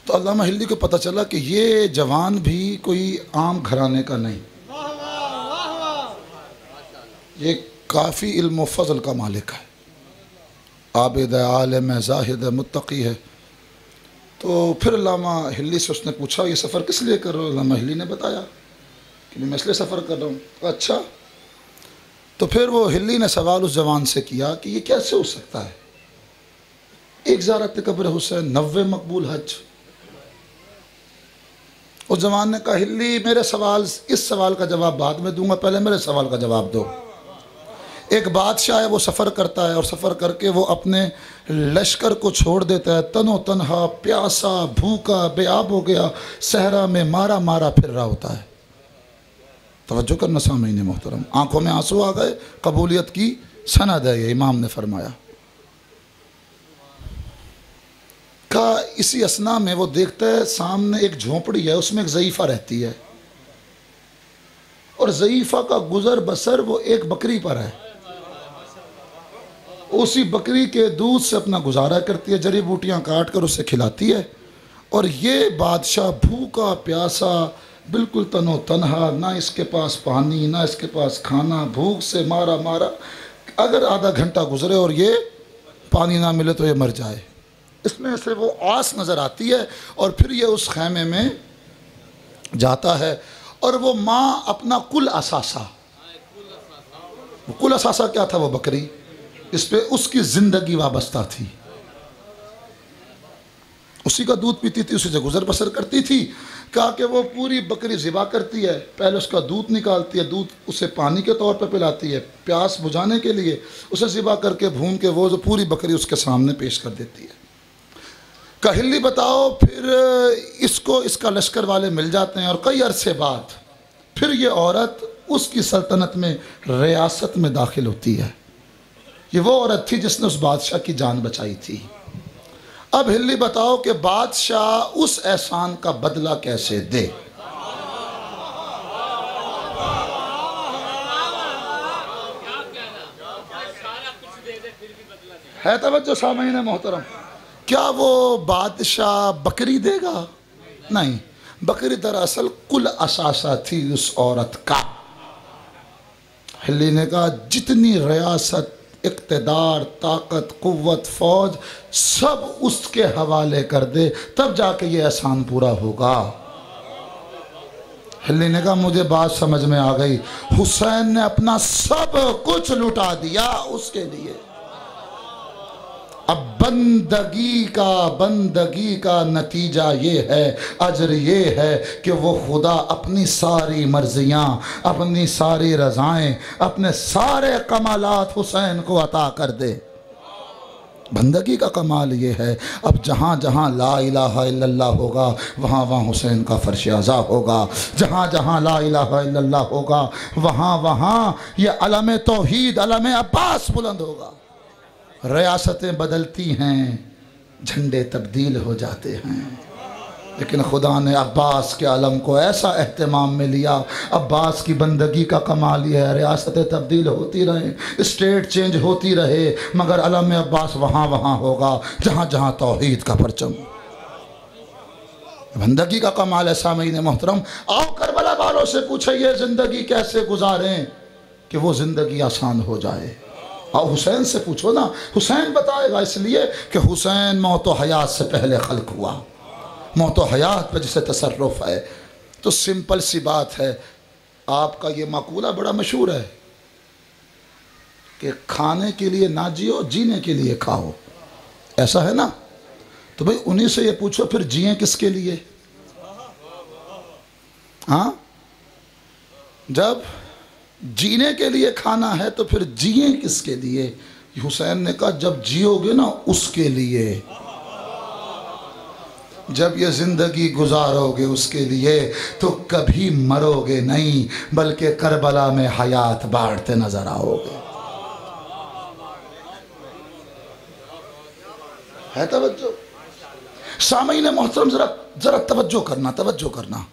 तो अल्लामा हिल्ली को पता चला कि ये जवान भी कोई आम घराने का नहीं, ये काफ़ी इल्म व फज़ल का मालिक है, आबिद है, आलिम है, ज़ाहिद है, मुत्तकी है। तो फिर अल्लामा हिल्ली से उसने पूछा ये सफ़र किस लिए कर रहे हो। अल्लामा हिल्ली ने बताया कि मैं इसलिए सफ़र कर रहा हूँ। अच्छा, तो फिर वो हिल्ली ने सवाल उस जवान से किया कि ये कैसे हो सकता है, एक ज़ियारत कब्र हुसैन 90 मकबूल हज। उस जवान ने कहा हिल्ली मेरे सवाल, इस सवाल का जवाब बाद में दूंगा, पहले मेरे सवाल का जवाब दो। एक बादशाह है, वो सफ़र करता है और सफ़र करके वो अपने लश्कर को छोड़ देता है, तनो तनहा प्यासा भूखा बेआब हो गया, सहरा में मारा मारा फिर रहा होता है। तवज्जो करना सामीन मोहतरम, आंखों में आंसू आ गए। कबूलियत की सनद है ये, इमाम ने फरमाया। का इसी असना में वो देखता है सामने एक झोंपड़ी है, उसमें एक ज़ईफ़ा रहती है, और ज़ईफ़ा का गुज़र बसर वो एक बकरी पर है। उसी बकरी के दूध से अपना गुजारा करती है, जड़ी बूटियाँ काट कर उसे खिलाती है। और ये बादशाह भूखा प्यासा, बिल्कुल तनो तनहा, ना इसके पास पानी ना इसके पास खाना, भूख से मारा मारा। अगर आधा घंटा गुजरे और ये पानी ना मिले तो ये मर जाए। इसमें से वो आस नज़र आती है, और फिर ये उस खैमे में जाता है, और वो माँ अपना कुल असासा क्या था, वो बकरी, इस पे उसकी ज़िंदगी वाबस्ता थी। उसी का दूध पीती थी, उसी से गुजर बसर करती थी। कहा कि वो पूरी बकरी ज़िबा करती है, पहले उसका दूध निकालती है, दूध उसे पानी के तौर पर पिलाती है, प्यास बुझाने के लिए उसे ज़िबा करके भून के वो जो पूरी बकरी उसके सामने पेश कर देती है। हिल्ली बताओ, फिर इसको इसका लश्कर वाले मिल जाते हैं, और कई अरसे बाद फिर ये औरत उसकी सल्तनत में, रियासत में दाखिल होती है। ये वो औरत थी जिसने उस बादशाह की जान बचाई थी। अब हिल्ली बताओ कि बादशाह उस एहसान का बदला कैसे दे। है तवज्जो सामीन मोहतरम, क्या वो बादशाह बकरी देगा? नहीं, बकरी दरअसल कुल असासा थी उस औरत का। हिल्ली ने कहा जितनी रियासत, इक़्तिदार, ताकत, कुव्वत, फौज सब उसके हवाले कर दे, तब जाके ये एहसान पूरा होगा। हिल्ली ने कहा मुझे बात समझ में आ गई। हुसैन ने अपना सब कुछ लुटा दिया उसके लिए। अब बंदगी का नतीजा ये है, अजर ये है कि वो खुदा अपनी सारी मर्जियाँ, अपनी सारी रज़ाएं, अपने सारे कमालात हुसैन को अता कर दे। बंदगी का कमाल ये है। अब जहाँ जहाँ ला इलाहा इल्लल्लाह होगा वहाँ वहाँ हुसैन का फर्श अज़ा होगा। जहाँ जहाँ ला इलाहा इल्लल्लाह होगा वहाँ वहाँ ये अलम तौहीद, अलम अब्बास बुलंद होगा। रियासतें बदलती हैं, झंडे तब्दील हो जाते हैं, लेकिन खुदा ने अब्बास के आलम को ऐसा एहतमाम में लिया। अब्बास की बंदगी का कमाल यह है, रियासतें तब्दील होती रहें, स्टेट चेंज होती रहे, मगर आलम अब्बास वहाँ वहाँ होगा जहाँ जहाँ तौहीद का परचम। बंदगी का कमाल है। सामीन मोहतरम, आओ करबला वालों से पूछिए ज़िंदगी कैसे गुजारें कि वो ज़िंदगी आसान हो जाए। और हुसैन से पूछो ना, हुसैन बताएगा, इसलिए कि हुसैन मौत व हयात से पहले खल्क हुआ। मौत व हयात पर जिसे तसर्रुफ़ है। तो सिंपल सी बात है, आपका ये मकूला बड़ा मशहूर है कि खाने के लिए ना जियो, जीने के लिए खाओ, ऐसा है ना? तो भाई उन्हीं से ये पूछो फिर जिए किसके लिए? हाँ, जब जीने के लिए खाना है तो फिर जिए किसके लिए? हुसैन ने कहा जब जियोगे ना उसके लिए, जब ये ज़िंदगी गुजारोगे उसके लिए, तो कभी मरोगे नहीं बल्कि करबला में हयात बांटते नजर आओगे। है तवज्जो? सामीन मोहतरम, जरा तवज्जो करना।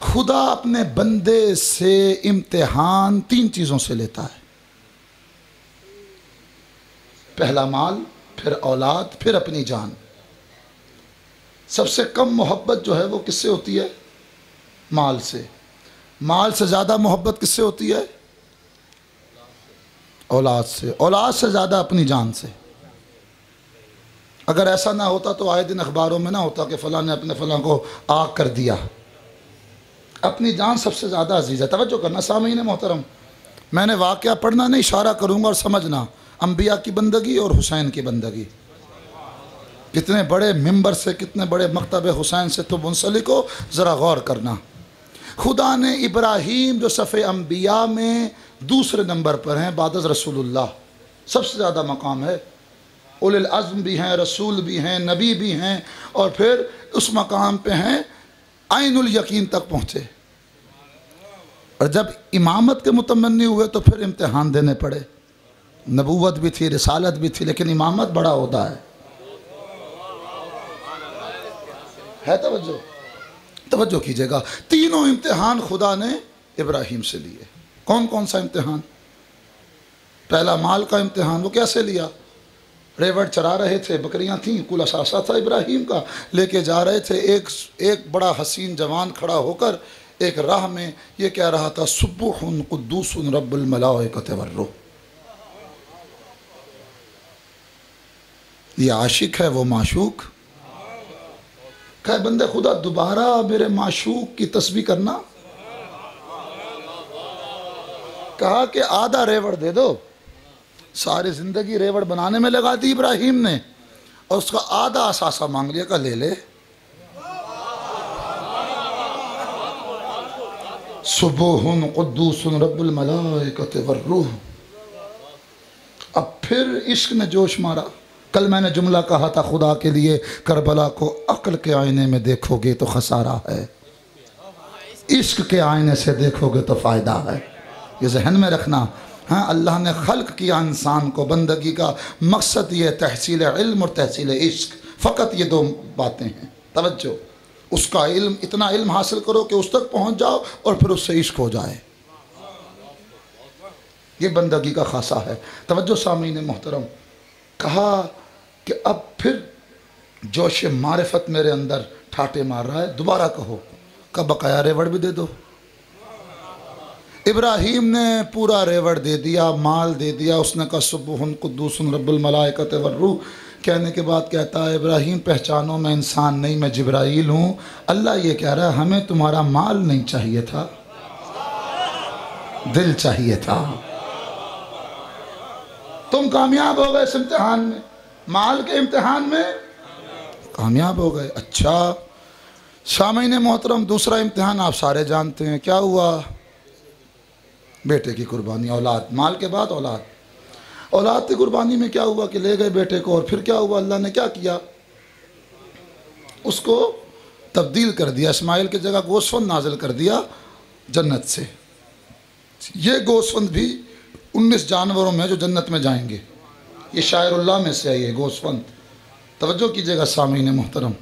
खुदा अपने बंदे से इम्तिहान 3 चीज़ों से लेता है। पहला माल, फिर औलाद, फिर अपनी जान। सबसे कम मोहब्बत जो है वो किससे होती है? माल से। माल से ज़्यादा मोहब्बत किससे होती है? औलाद से। औलाद से ज़्यादा अपनी जान से। अगर ऐसा ना होता तो आए दिन अखबारों में ना होता कि फ़लाँ ने अपने फ़लाँ को आग कर दिया। अपनी जान सबसे ज़्यादा अजीज़ है। तवज्जो करना सामीन मोहतरम, मैंने वाक़या पढ़ना नहीं, इशारा करूँगा और समझना। अम्बिया की बंदगी और हुसैन की बंदगी, कितने बड़े मिंबर से, कितने बड़े मकतब हुसैन से तुम मुंसलिक हो, ज़रा गौर करना। खुदा ने इब्राहीम जो सफ़े अम्बिया में दूसरे नंबर पर हैं, बादज़ रसूलुल्लाह, सबसे ज़्यादा मकाम है, उलिल अज़्म भी हैं, रसूल भी हैं, नबी भी हैं, और फिर उस मकाम पे हैं आइनुल यकीन तक पहुँचे। और जब इमामत के मुतमन्नी हुए तो फिर इम्तिहान देने पड़े। नबूवत भी थी, रिसालत भी थी, लेकिन इमामत बड़ा होता है। तवज्जो कीजिएगा। तीनों इम्तिहान खुदा ने इब्राहीम से लिए। कौन कौन सा इम्तिहान? पहला माल का इम्तिहान, वो कैसे लिया? रेवड़ चरा रहे थे, बकरियां थीं, कुल असासा था इब्राहीम का, लेके जा रहे थे। एक बड़ा हसीन जवान खड़ा होकर एक राह में ये कह रहा था, सुब्बुहुन कुद्दूसुन रब्बुल मलाइकति वर्रूह। ये आशिक है, वो माशूक। कहे बंदे खुदा दोबारा मेरे माशूक की तस्बीह करना। कहा कि आधा रेवड़ दे दो। सारी ज़िंदगी रेवड़ बनाने में लगा दी इब्राहीम ने, और उसका आधा असासा मांग लिया। का ले ले। सुब्बुहुन कुद्दूसुन रब्बुल मलाइकति वर्रूह। अब फिर इश्क ने जोश मारा। कल मैंने जुमला कहा था, खुदा के लिए करबला को अक्ल के आईने में देखोगे तो खसारा है, इश्क के आईने से देखोगे तो फ़ायदा है। ये जहन में रखना। हाँ, अल्लाह ने खल्क किया इंसान को, बंदगी का मकसद ये तहसील इल्म और तहसील इश्क, फ़कत ये 2 बातें हैं। तवज्जो, उसका इल्म, इतना इल्म हासिल करो कि उस तक पहुँच जाओ और फिर उससे इश्क हो जाए। ये बंदगी का खासा है। तवज्जो सामीन मोहतरम, कहा कि अब फिर जोश मारिफत मेरे अंदर ठाटे मार रहा है, दोबारा कहो, का बकाया रेवड़ भी दे दो। इब्राहीम ने पूरा रेवड़ दे दिया, माल दे दिया। उसने कहा सुब्हुन कुद्दूसुन रब्बुल मलाइकत वर्रूह। कहने के बाद कहता है इब्राहीम पहचानो मैं इंसान नहीं, मैं जिब्राईल हूँ। अल्लाह ये कह रहा है हमें तुम्हारा माल नहीं चाहिए था, दिल चाहिए था। तुम कामयाब हो गए इस इम्तिहान में, माल के इम्तिहान में कामयाब हो गए। अच्छा सामीन मोहतरम, दूसरा इम्तिहान आप सारे जानते हैं, क्या हुआ? बेटे की कुर्बानी, औलाद, माल के बाद औलाद। औलाद की कुर्बानी में क्या हुआ कि ले गए बेटे को, और फिर क्या हुआ? अल्लाह ने क्या किया? उसको तब्दील कर दिया, इस्माइल की जगह गोश्तफंद नाजिल कर दिया जन्नत से। ये गोश्तफंद भी 19 जानवरों में जो जन्नत में जाएंगे, ये शायरुल्लाह में से है ये गोश्तफंद। तवज्जो कीजिएगा सामीन मोहतरम,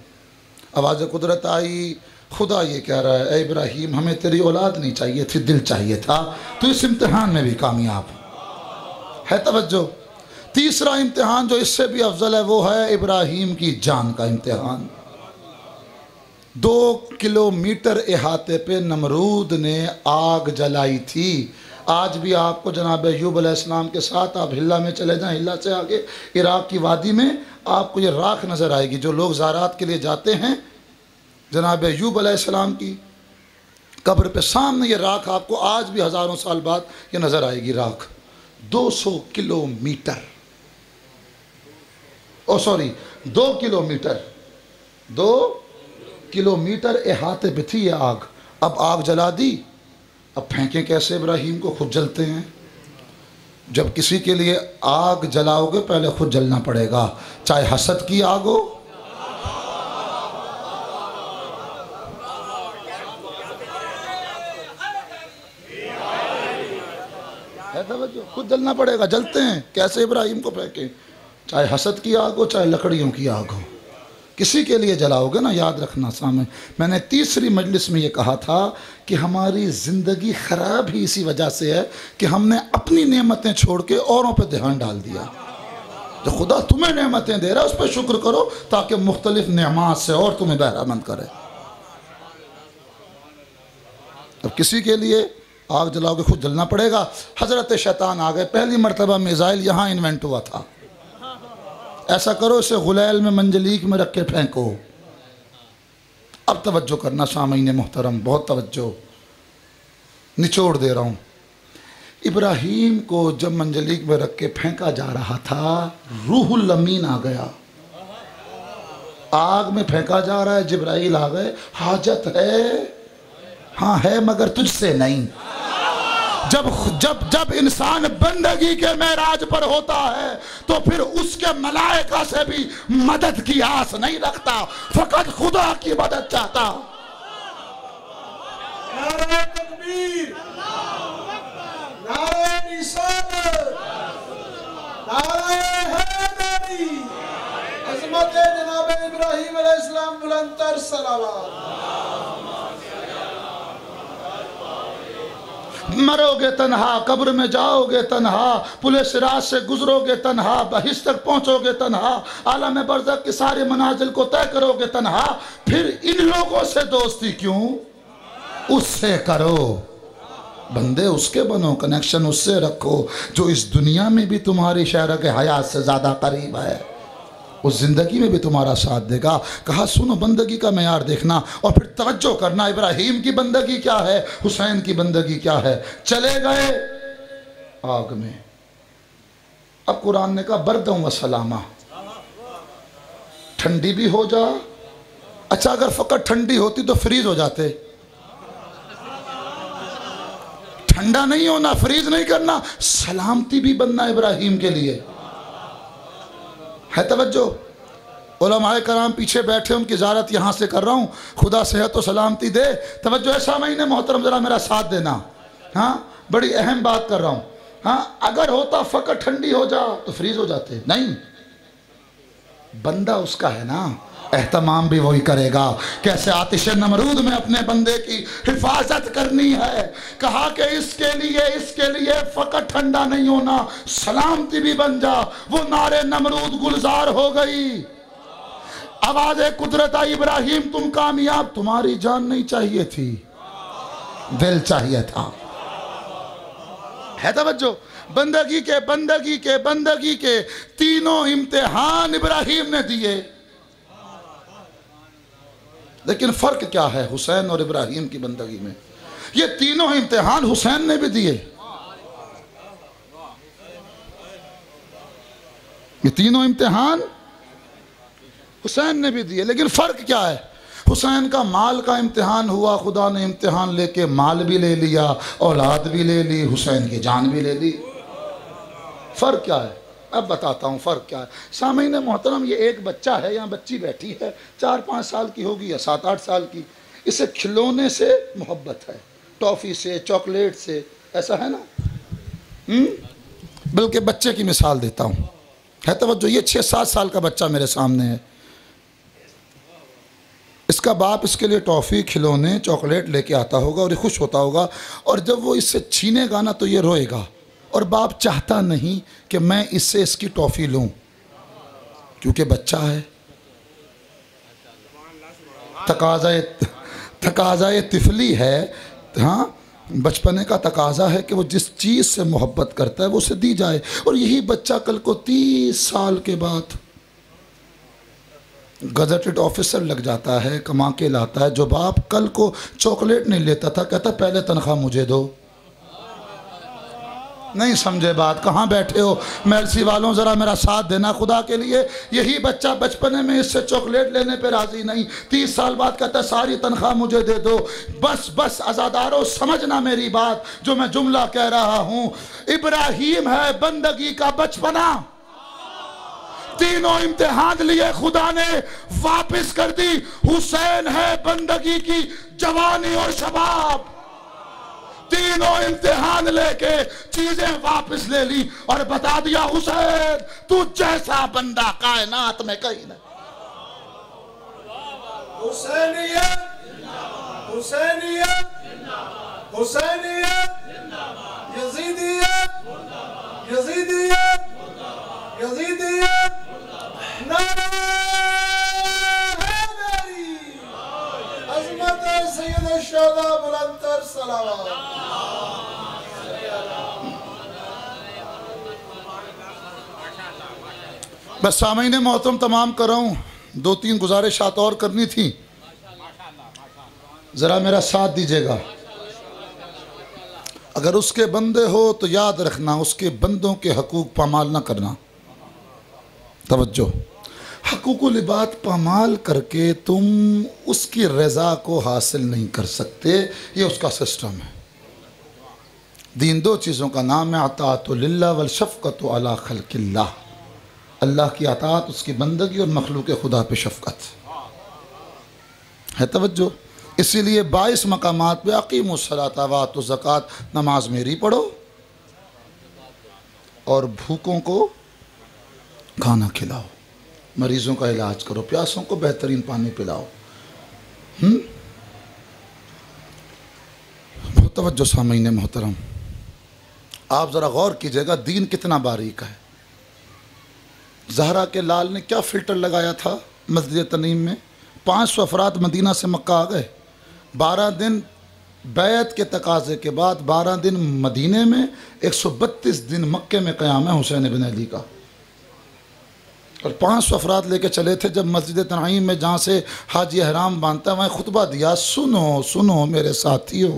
आवाज़ कुदरत आई। खुदा ये कह रहा है ए इब्राहीम हमें तेरी औलाद नहीं चाहिए थी, दिल चाहिए था। तो इस इम्तिहान में भी कामयाब है। तवज्जो, तीसरा इम्तिहान जो इससे भी अफजल है वो है इब्राहीम की जान का इम्तिहान। 2 किलोमीटर इहाते पे नमरूद ने आग जलाई थी। आज भी आपको जनाब अय्यूब अलैहिस्सलाम के साथ आप हिल्ला में चले जाएं, हिल्ला से आगे इराक की वादी में आपको ये राख नज़र आएगी। जो लोग ज़ारात के लिए जाते हैं जनाब अय्यूब अलैहिस्सलाम की कब्र पे सामने ये राख आपको आज भी हज़ारों साल बाद ये नज़र आएगी। राख 200 किलोमीटर, ओ सॉरी 2 किलोमीटर, 2 किलोमीटर इहाते पे थी ये आग। अब आग जला दी, अब फेंकें कैसे इब्राहीम को? खुद जलते हैं। जब किसी के लिए आग जलाओगे पहले खुद जलना पड़ेगा, चाहे हसद की आग हो, खुद जलना पड़ेगा। जलते हैं कैसे? इब्राहीम को फेंकें, चाहे हसद की आग हो चाहे लकड़ियों की आग हो, किसी के लिए जलाओगे ना। याद रखना सामने, मैंने तीसरी मजलिस में ये कहा था कि हमारी ज़िंदगी ख़राब ही इसी वजह से है कि हमने अपनी नेमतें छोड़ के औरों पे ध्यान डाल दिया। जो खुदा तुम्हें नेमतें दे रहा है उस पर शुक्र करो, ताकि मुख्तलिफ नेमात से और तुम्हें बहरामंद करे। अब किसी के लिए आग जलाओगे खुद जलना पड़ेगा। हज़रत शैतान आ गए, पहली मरतबा मिसाइल यहाँ इन्वेंट हुआ था। ऐसा करो इसे गुलैल में मंजलीक में रख के फेंको। अब तवज्जो करना सामीन मोहतरम, बहुत तवज्जो, निचोड़ दे रहा हूँ। इब्राहीम को जब मंजलीक में रख के फेंका जा रहा था, रूहुल अमीन आ गया। आग में फेंका जा रहा है, जिब्राइल आ गए। हाजत है? हाँ है, मगर तुझसे नहीं। जब जब जब इंसान बंदगी के मेराज पर होता है तो फिर उसके मलाइका से भी मदद की आस नहीं रखता, फकत खुदा की मदद चाहता। नारे तकबीर, नारे रिसालत, नारे हैदरी, अज़मत जनाब इब्राहीम अलैहिस्सलाम बुलंदतर सलावत। मरोगे तन्हा, कब्र में जाओगे तन्हा, पुले सिराज से गुजरोगे तन्हा, बहिश्त तक पहुंचोगे तन्हा, आलम बरज़ख की सारी मनाजिल को तय करोगे तन्हा। फिर इन लोगों से दोस्ती क्यों? उससे करो बंदे, उसके बनो, कनेक्शन उससे रखो जो इस दुनिया में भी तुम्हारी शहर के हयात से ज़्यादा करीब है, उस ज़िंदगी में भी तुम्हारा साथ देगा। कहा सुनो बंदगी का मेयार देखना और फिर तवज्जो करना। इब्राहीम की बंदगी क्या है, हुसैन की बंदगी क्या है। चले गए आग में। अब कुरान ने कहा बरदम व सलामा, ठंडी भी हो जा। अच्छा अगर फ़कत ठंडी होती तो फ्रीज हो जाते। ठंडा नहीं होना, फ्रीज नहीं करना, सलामती भी बनना इब्राहीम के लिए है। तवज्जो, उलमाए कराम पीछे बैठे, उनकी ज़ियारत यहाँ से कर रहा हूँ, खुदा सेहत व सलामती दे। तवज्जो ऐसा महीने मोहतरम ज़रा मेरा साथ देना। हाँ बड़ी अहम बात कर रहा हूँ। हाँ अगर होता फ़कत ठंडी हो जा तो फ्रीज हो जाते, नहीं, बंदा उसका है ना, एहतमाम भी वही करेगा। कैसे आतिश नमरूद में अपने बंदे की हिफाजत करनी है। कहा कि इसके लिए फ़कत ठंडा नहीं होना, सलामती भी बन जा। वो नारे नमरूद गुलजार हो गई। आवाज कुदरत आई, इब्राहिम तुम कामयाब, तुम्हारी जान नहीं चाहिए थी, दिल चाहिए था। है तवज्जो? बंदगी के बंदगी के बंदगी के तीनों इम्तिहान इब्राहिम ने दिए, लेकिन फर्क क्या है हुसैन और इब्राहिम की बंदगी में? ये तीनों इम्तिहान हुसैन ने भी दिए, ये तीनों इम्तिहान हुसैन ने भी दिए, लेकिन फर्क क्या है? हुसैन का माल का इम्तिहान हुआ, खुदा ने इम्तिहान लेके माल भी ले लिया, औलाद भी ले ली, हुसैन की जान भी ले ली। फ़र्क क्या है? अब बताता हूँ फ़र्क क्या है। सामीन मोहतरम, ये एक बच्चा है, यहाँ बच्ची बैठी है, 4-5 साल की होगी या 7-8 साल की, इसे खिलौने से मोहब्बत है, टॉफ़ी से, चॉकलेट से, ऐसा है ना? बल्कि बच्चे की मिसाल देता हूँ, है तवज्जो। ये 6-7 साल का बच्चा मेरे सामने है, इसका बाप इसके लिए टॉफ़ी, खिलौने, चॉकलेट लेके आता होगा और ये खुश होता होगा, और जब वो इससे छीनेगा ना तो ये रोएगा, और बाप चाहता नहीं कि मैं इससे इसकी टॉफ़ी लूँ, क्योंकि बच्चा है। तकाज़ा तिफली है, हाँ, बचपने का तकाज़ा है कि वो जिस चीज़ से मोहब्बत करता है वो उसे दी जाए। और यही बच्चा कल को 30 साल के बाद गजेटेड ऑफिसर लग जाता है, कमा के लाता है। जो बाप कल को चॉकलेट नहीं लेता था, कहता पहले तनख्वाह मुझे दो। नहीं समझे बात? कहाँ बैठे हो मेलसी वालों, ज़रा मेरा साथ देना खुदा के लिए। यही बच्चा बचपने में इससे चॉकलेट लेने पे राज़ी नहीं, 30 साल बाद कहता सारी तनख्वाह मुझे दे दो। बस बस आज़ादारों, समझना मेरी बात, जो मैं जुमला कह रहा हूँ। इब्राहिम है बंदगी का बचपना, तीनों इम्तिहान लिए खुदा ने वापस कर दी। हुसैन है बंदगी की जवानी और शबाब, तीनों इम्तिहान लेके चीजें वापस ले ली और बता दिया हुसैन तू जैसा बंदा कायनात में कहीं नहीं। हुसैनियत, हुसैनियत, हुसैनियत, यजीदियत, यजीदियत, यजीदियत, नारे हैदरी, अज़मत सैयद शुहदा बुलंदतर सलावत। बस सामीन मोहतरम तमाम कर रहा हूँ, 2-3 गुजारिशात और करनी थी, ज़रा मेरा साथ दीजिएगा। अगर उसके बंदे हो तो याद रखना उसके बंदों के हकूक़ पामाल ना करना। तवज्जो, हकूक़ुल इबाद पामाल करके तुम उसकी रज़ा को हासिल नहीं कर सकते, ये उसका सिस्टम है। दीन 2 चीज़ों का नाम है, अताअतु लिल्लाह वल शफ़क़तु अला खल्क़िल्लाह। अल्लाह की अताअत, उसकी बंदगी, और मखलूक़ खुदा पे शफ़क़त है। तवज्जो, इसीलिए 22 मकामात पे अक़ीमुस्सलात व आतु ज़कात, नमाज मेरी पढ़ो और भूखों को खाना खिलाओ, मरीज़ों का इलाज करो, प्यासों को बेहतरीन पानी पिलाओ। बहुत तवज्जो सामीन मोहतरम, आप ज़रा गौर कीजिएगा दीन कितना बारीक है। ज़हरा के लाल ने क्या फ़िल्टर लगाया था मस्जिद तनीम में? 500 अफराद मदीना से मक्का आ गए, 12 दिन बैत के तकाज़े के बाद 12 दिन मदीने में, 132 दिन मक्के में क़याम है हुसैन इब्न अली का। और 500 अफराद लेके चले थे। जब मस्जिद तनीम में जहाँ से हाजी अहराम बांधता है वहाँ खुतबा दिया, सुनो सुनो मेरे साथियों,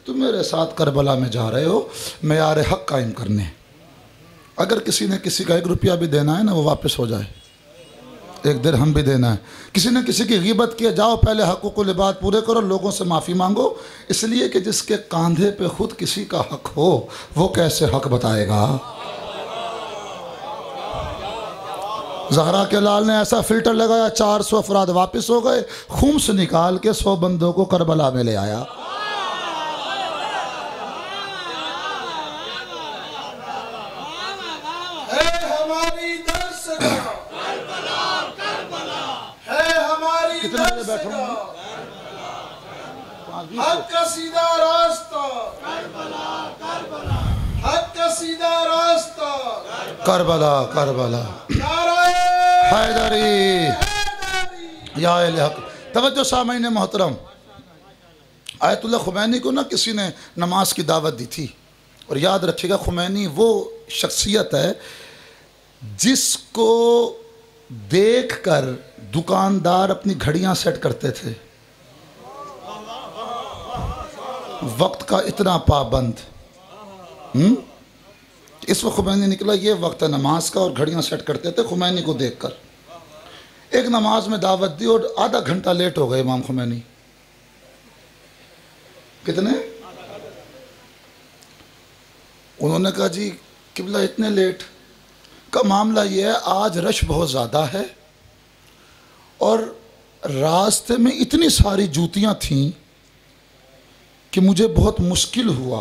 तुम मेरे साथ करबला में जा रहे हो मेयार हक़ कायम करने। अगर किसी ने किसी का 1 रुपया भी देना है ना, वो वापस हो जाए, 1 दिरहम भी देना है। किसी ने किसी की ग़ीबत किया, जाओ पहले हक़ूक़ुल इबाद पूरे करो, लोगों से माफ़ी मांगो, इसलिए कि जिसके कंधे पे खुद किसी का हक़ हो वो कैसे हक़ बताएगा। ज़हरा के लाल ने ऐसा फ़िल्टर लगाया, 400 अफराद वापस हो गए, खुम्स निकाल के 100 बंदों को करबला में ले आया। कितने बजे बैठो? हक का सीधा रास्ता, हक का सीधा रास्ता, करबला करबला, नारे हैदरी, हैदरी, या अहले हक। तवज्जो सामईन मोहतरम, आयतुल्लाह खुमैनी को ना किसी ने नमाज की दावत दी थी। और याद रखिएगा, खुमैनी वो शख्सियत है जिसको देखकर दुकानदार अपनी घड़ियां सेट करते थे। वक्त का इतना पाबंद। इस वक्त खुमैनी निकला, ये वक्त है नमाज का, और घड़ियां सेट करते थे खुमैनी को देखकर। एक नमाज में दावत दी और आधा घंटा लेट हो गए इमाम खुमैनी। कितने? उन्होंने कहा जी किबला इतने लेट का मामला ये है, आज रश बहुत ज़्यादा है और रास्ते में इतनी सारी जूतियां थीं कि मुझे बहुत मुश्किल हुआ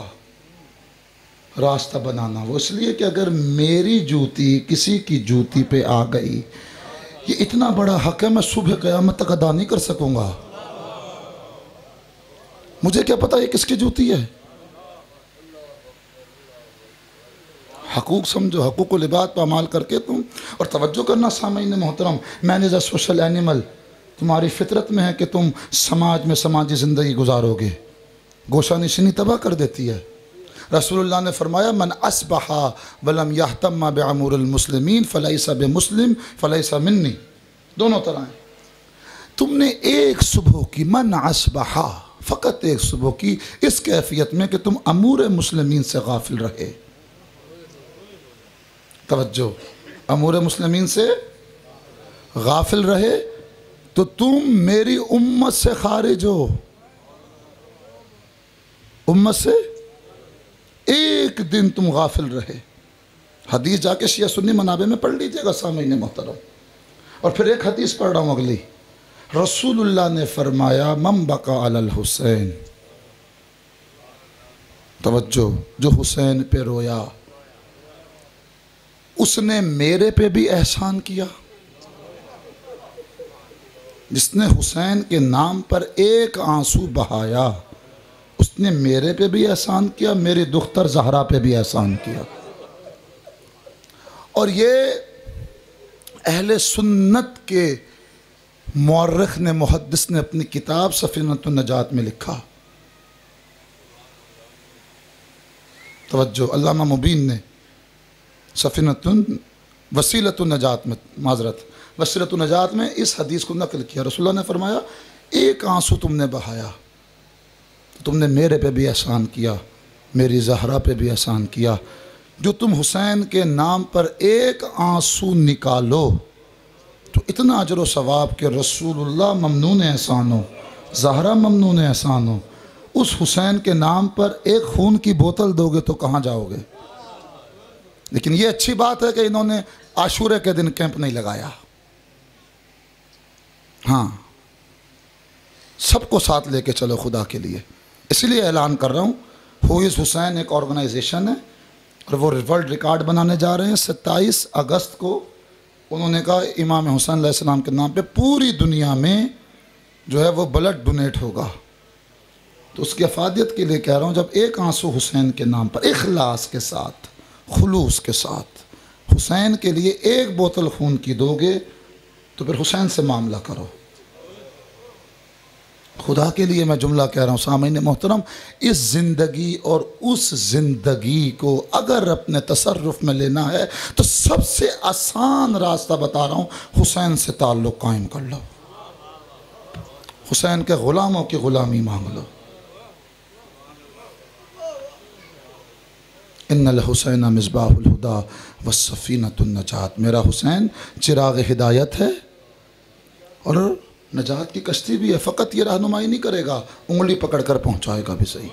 रास्ता बनाना। वो इसलिए कि अगर मेरी जूती किसी की जूती पे आ गई, ये इतना बड़ा हक है, मैं सुबह क़यामत तक अदा नहीं कर सकूंगा। मुझे क्या पता ये किसकी जूती है। हकूक समझो, हकूक को लिबात पर अमाल करके तुम। और तवज्जो करना सामईन मोहतरम, man is a social animal. तुम्हारी फितरत में है कि तुम समाज में समाजी ज़िंदगी गुजारोगे। गोशा निशिनी तबाह कर देती है। रसूलुल्लाह ने फरमाया, मन अस्बहा वलम यहतम बिअमूरिल मुस्लिमीन फलैसा बिमुस्लिम फलैसा मिन्नी। दोनों तरह हैं। तुमने एक सुबह की, मन अस्बहा, फ़कत एक सुबह की, इस कैफियत में कि तुम अमूर मुस्लिमीन से गाफिल रहे। तवज्जो, अमूर मुस्लिमीन से गाफिल रहे तो तुम मेरी उम्मत से खारिज हो। उम्मत से एक दिन तुम गाफिल रहे। हदीस जाके शिया सुन्नी मनाबे में पढ़ लीजिएगा सामईन मोहतरम। और फिर एक हदीस पढ़ रहा हूँ अगली। रसूलुल्लाह ने फरमाया, मम बका अलल हुसैन, तवज्जो, जो हुसैन पे रोया उसने मेरे पे भी एहसान किया। जिसने हुसैन के नाम पर एक आंसू बहाया उसने मेरे पे भी एहसान किया, मेरी दुख्तर ज़हरा पे भी एहसान किया। और ये अहले सुन्नत के मुअर्रिख ने, मुहद्दिस ने अपनी किताब सफ़ीनतुन नजात में लिखा। तवज्जो, अल्लामा मुबीन ने सफ़ीनतुन वसीलतुन नजात में, माजरत, वसीलतुन नजात में इस हदीस को नकल किया। रसूलुल्लाह ने फरमाया, एक आंसू तुमने बहाया तो तुमने मेरे पे भी एहसान किया, मेरी ज़हरा पे भी एहसान किया। जो तुम हुसैन के नाम पर एक आंसू निकालो तो इतना अजर व सवाब के रसूलुल्लाह ममनून एहसान हो, ज़हरा ममनून एहसान हो। उस हुसैन के नाम पर एक खून की बोतल दोगे तो कहाँ जाओगे। लेकिन ये अच्छी बात है कि इन्होंने आशूरे के दिन कैंप नहीं लगाया। हाँ, सबको साथ लेके चलो खुदा के लिए। इसलिए ऐलान कर रहा हूँ, हु इज़ हुसैन एक ऑर्गेनाइजेशन है और वो वर्ल्ड रिकॉर्ड बनाने जा रहे हैं। 27 अगस्त को उन्होंने कहा इमाम हुसैन अलैहिस्सलाम के नाम पे पूरी दुनिया में जो है वो ब्लड डोनेट होगा। तो उसकी अफादियत के लिए कह रहा हूँ, जब एक आंसू हुसैन के नाम पर इखलास के साथ, खुलूस के साथ हुसैन के लिए एक बोतल खून की दोगे तो फिर हुसैन से मामला करो। खुदा के लिए मैं जुमला कह रहा हूँ सामईन मोहतरम, इस ज़िंदगी और उस ज़िंदगी को अगर अपने तसर्रुफ़ में लेना है तो सबसे आसान रास्ता बता रहा हूँ, हुसैन से ताल्लुक़ कायम कर लो, हुसैन के ग़ुलामों की ग़ुलामी मांग लो। इन्नल हुसैन मिसबाहुल हुदा व सफ़ीनतुन नजात। मेरा हुसैन चिराग हिदायत है और नजात की कश्ती भी है। फ़कत ये रहनुमाई नहीं करेगा, उंगली पकड़ कर पहुँचाएगा भी सही।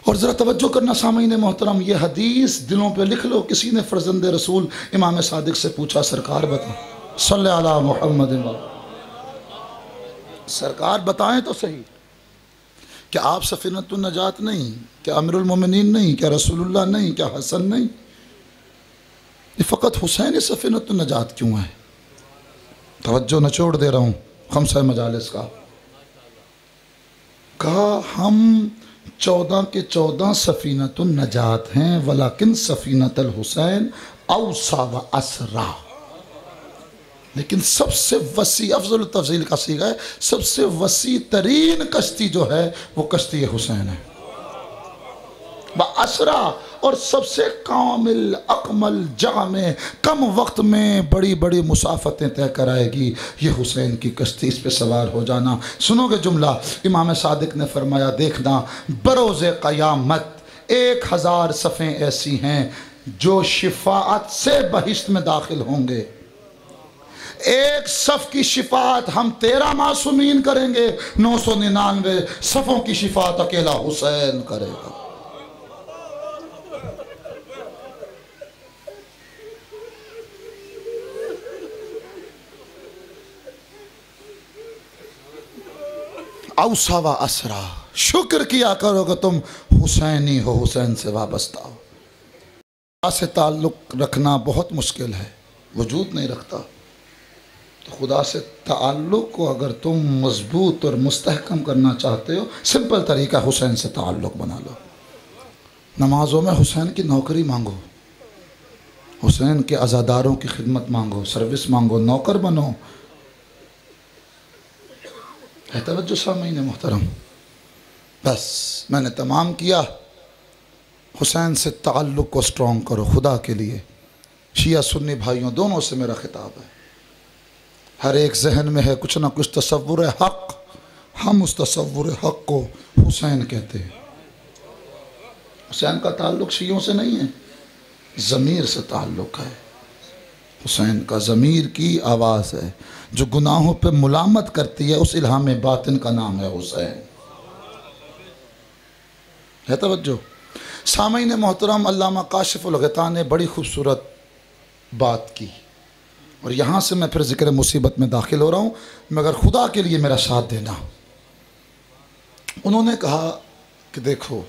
और ज़रा तवज्जो करना सामईन मोहतरम, ये हदीस दिलों पे लिख लो। किसी ने फ़र्ज़ंद रसूल इमाम सादिक से पूछा, सरकार बता, सल्ले अला मुहम्मद, सरकार बताएं तो सही, क्या आप सफ़ीनतुन नजात नहीं, क्या अमीरुल मोमिनीन नहीं, क्या रसूलुल्लाह नहीं, क्या हसन नहीं, ये फ़कत हुसैन सफ़ीनतुन नजात क्यों है। तवज्जो नचोड़ दे रहा हूँ खमसा मजालिस का। कहा हम 14 के 14 सफ़ीनतुन नजात हैं, वलाकिन सफ़ीनतुल हुसैन औसा व असरा। लेकिन सबसे वसी अफजल तफजील का सीगा है, सबसे वसी तरीन कश्ती जो है वो कश्ती हुसैन है असरा, और सबसे कामिल अकमल जामे कम वक्त में बड़ी बड़ी मुसाफतें तय कराएगी ये हुसैन की कश्ती, इस पे सवार हो जाना। सुनोगे जुमला, इमाम सादिक ने फरमाया देखना बरोज़े क़यामत 1000 सफ़ें ऐसी हैं जो शिफाअत से बहिश्त में दाखिल होंगे। एक सफ़ की शिफात हम 13 मासूमीन करेंगे, 999 सफ़ों की शिफात अकेला हुसैन करेगा। औसा व असरा, शुक्र किया करोगे तुम हुसैनी हो, हुसैन से वाबस्ता हो। खुदा से ताल्लुक़ रखना बहुत मुश्किल है, वजूद नहीं रखता। तो खुदा से ताल्लुक़ को अगर तुम मजबूत और मुस्तहकम करना चाहते हो, सिंपल तरीका हुसैन से ताल्लुक़ बना लो। नमाज़ों में हुसैन की नौकरी मांगो, हुसैन के अज़ादारों की खिदमत मांगो, सर्विस मांगो, नौकर बनो। है तवज्जो सामीन मोहतरम। बस मैंने तमाम किया। हुसैन से ताल्लुक़ को स्ट्रॉन्ग करो खुदा के लिए। शिया सुन्नी भाइयों दोनों से मेरा खिताब है। हर एक जहन में है कुछ ना कुछ तसव्वुर हक़, हम उस तसव्वुर हक़ को हुसैन कहते हैं। हुसैन का ताल्लुक़ शियों से नहीं है, ज़मीर से ताल्लुक़ है। हुसैन का ज़मीर की आवाज़ है जो गुनाहों पे मुलामत करती है, उस इल्हाम बातिन का नाम है हुसैन। है तवज्जो सामीन मोहतरम। अल्लामा काशिफुल ग़िता ने बड़ी खूबसूरत बात की, और यहाँ से मैं फिर ज़िक्र मुसीबत में दाखिल हो रहा हूँ, मगर खुदा के लिए मेरा साथ देना। उन्होंने कहा कि देखो,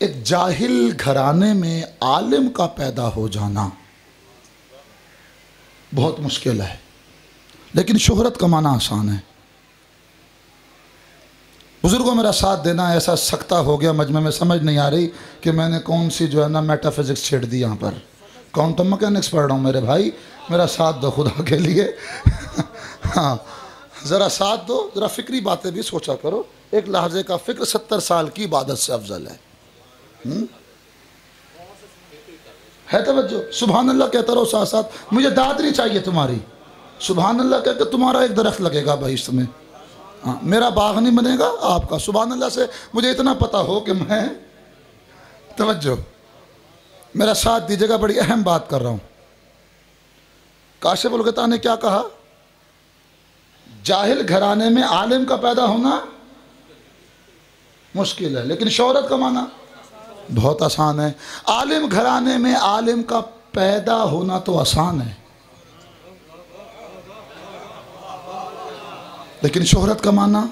एक जाहिल घराने में आलिम का पैदा हो जाना बहुत मुश्किल है, लेकिन शोहरत कमाना आसान है। बुजुर्गों मेरा साथ देना। ऐसा सख्ता हो गया मजमे में, समझ नहीं आ रही कि मैंने कौन सी जो है ना मेटाफिजिक्स छेड़ दी यहाँ पर। क्वांटम मैकेनिक्स पढ़ रहा हूँ मेरे भाई, मेरा साथ दो खुदा के लिए। हाँ ज़रा साथ दो, ज़रा फ़िक्री बातें भी सोचा करो। एक लहजे का फ़िक्र 70 साल की इबादत से अफजल है। है तवज्जो। सुभान अल्लाह कहता रहो साथ साथ। मुझे दादरी चाहिए तुम्हारी। सुभान अल्लाह कह के तुम्हारा एक दरख्त लगेगा भाई इसमें। हाँ, मेरा बाग नहीं बनेगा आपका। सुभान अल्लाह से मुझे इतना पता हो कि मैं, तवज्जो मेरा साथ दीजिएगा, बड़ी अहम बात कर रहा हूँ। काशिफुल ग़िता ने क्या कहा? जाहिल घराने में आलिम का पैदा होना मुश्किल है, लेकिन शोहरत कमाना बहुत आसान है। आलिम घराने में आलिम का पैदा होना तो आसान है, लेकिन शोहरत कमाना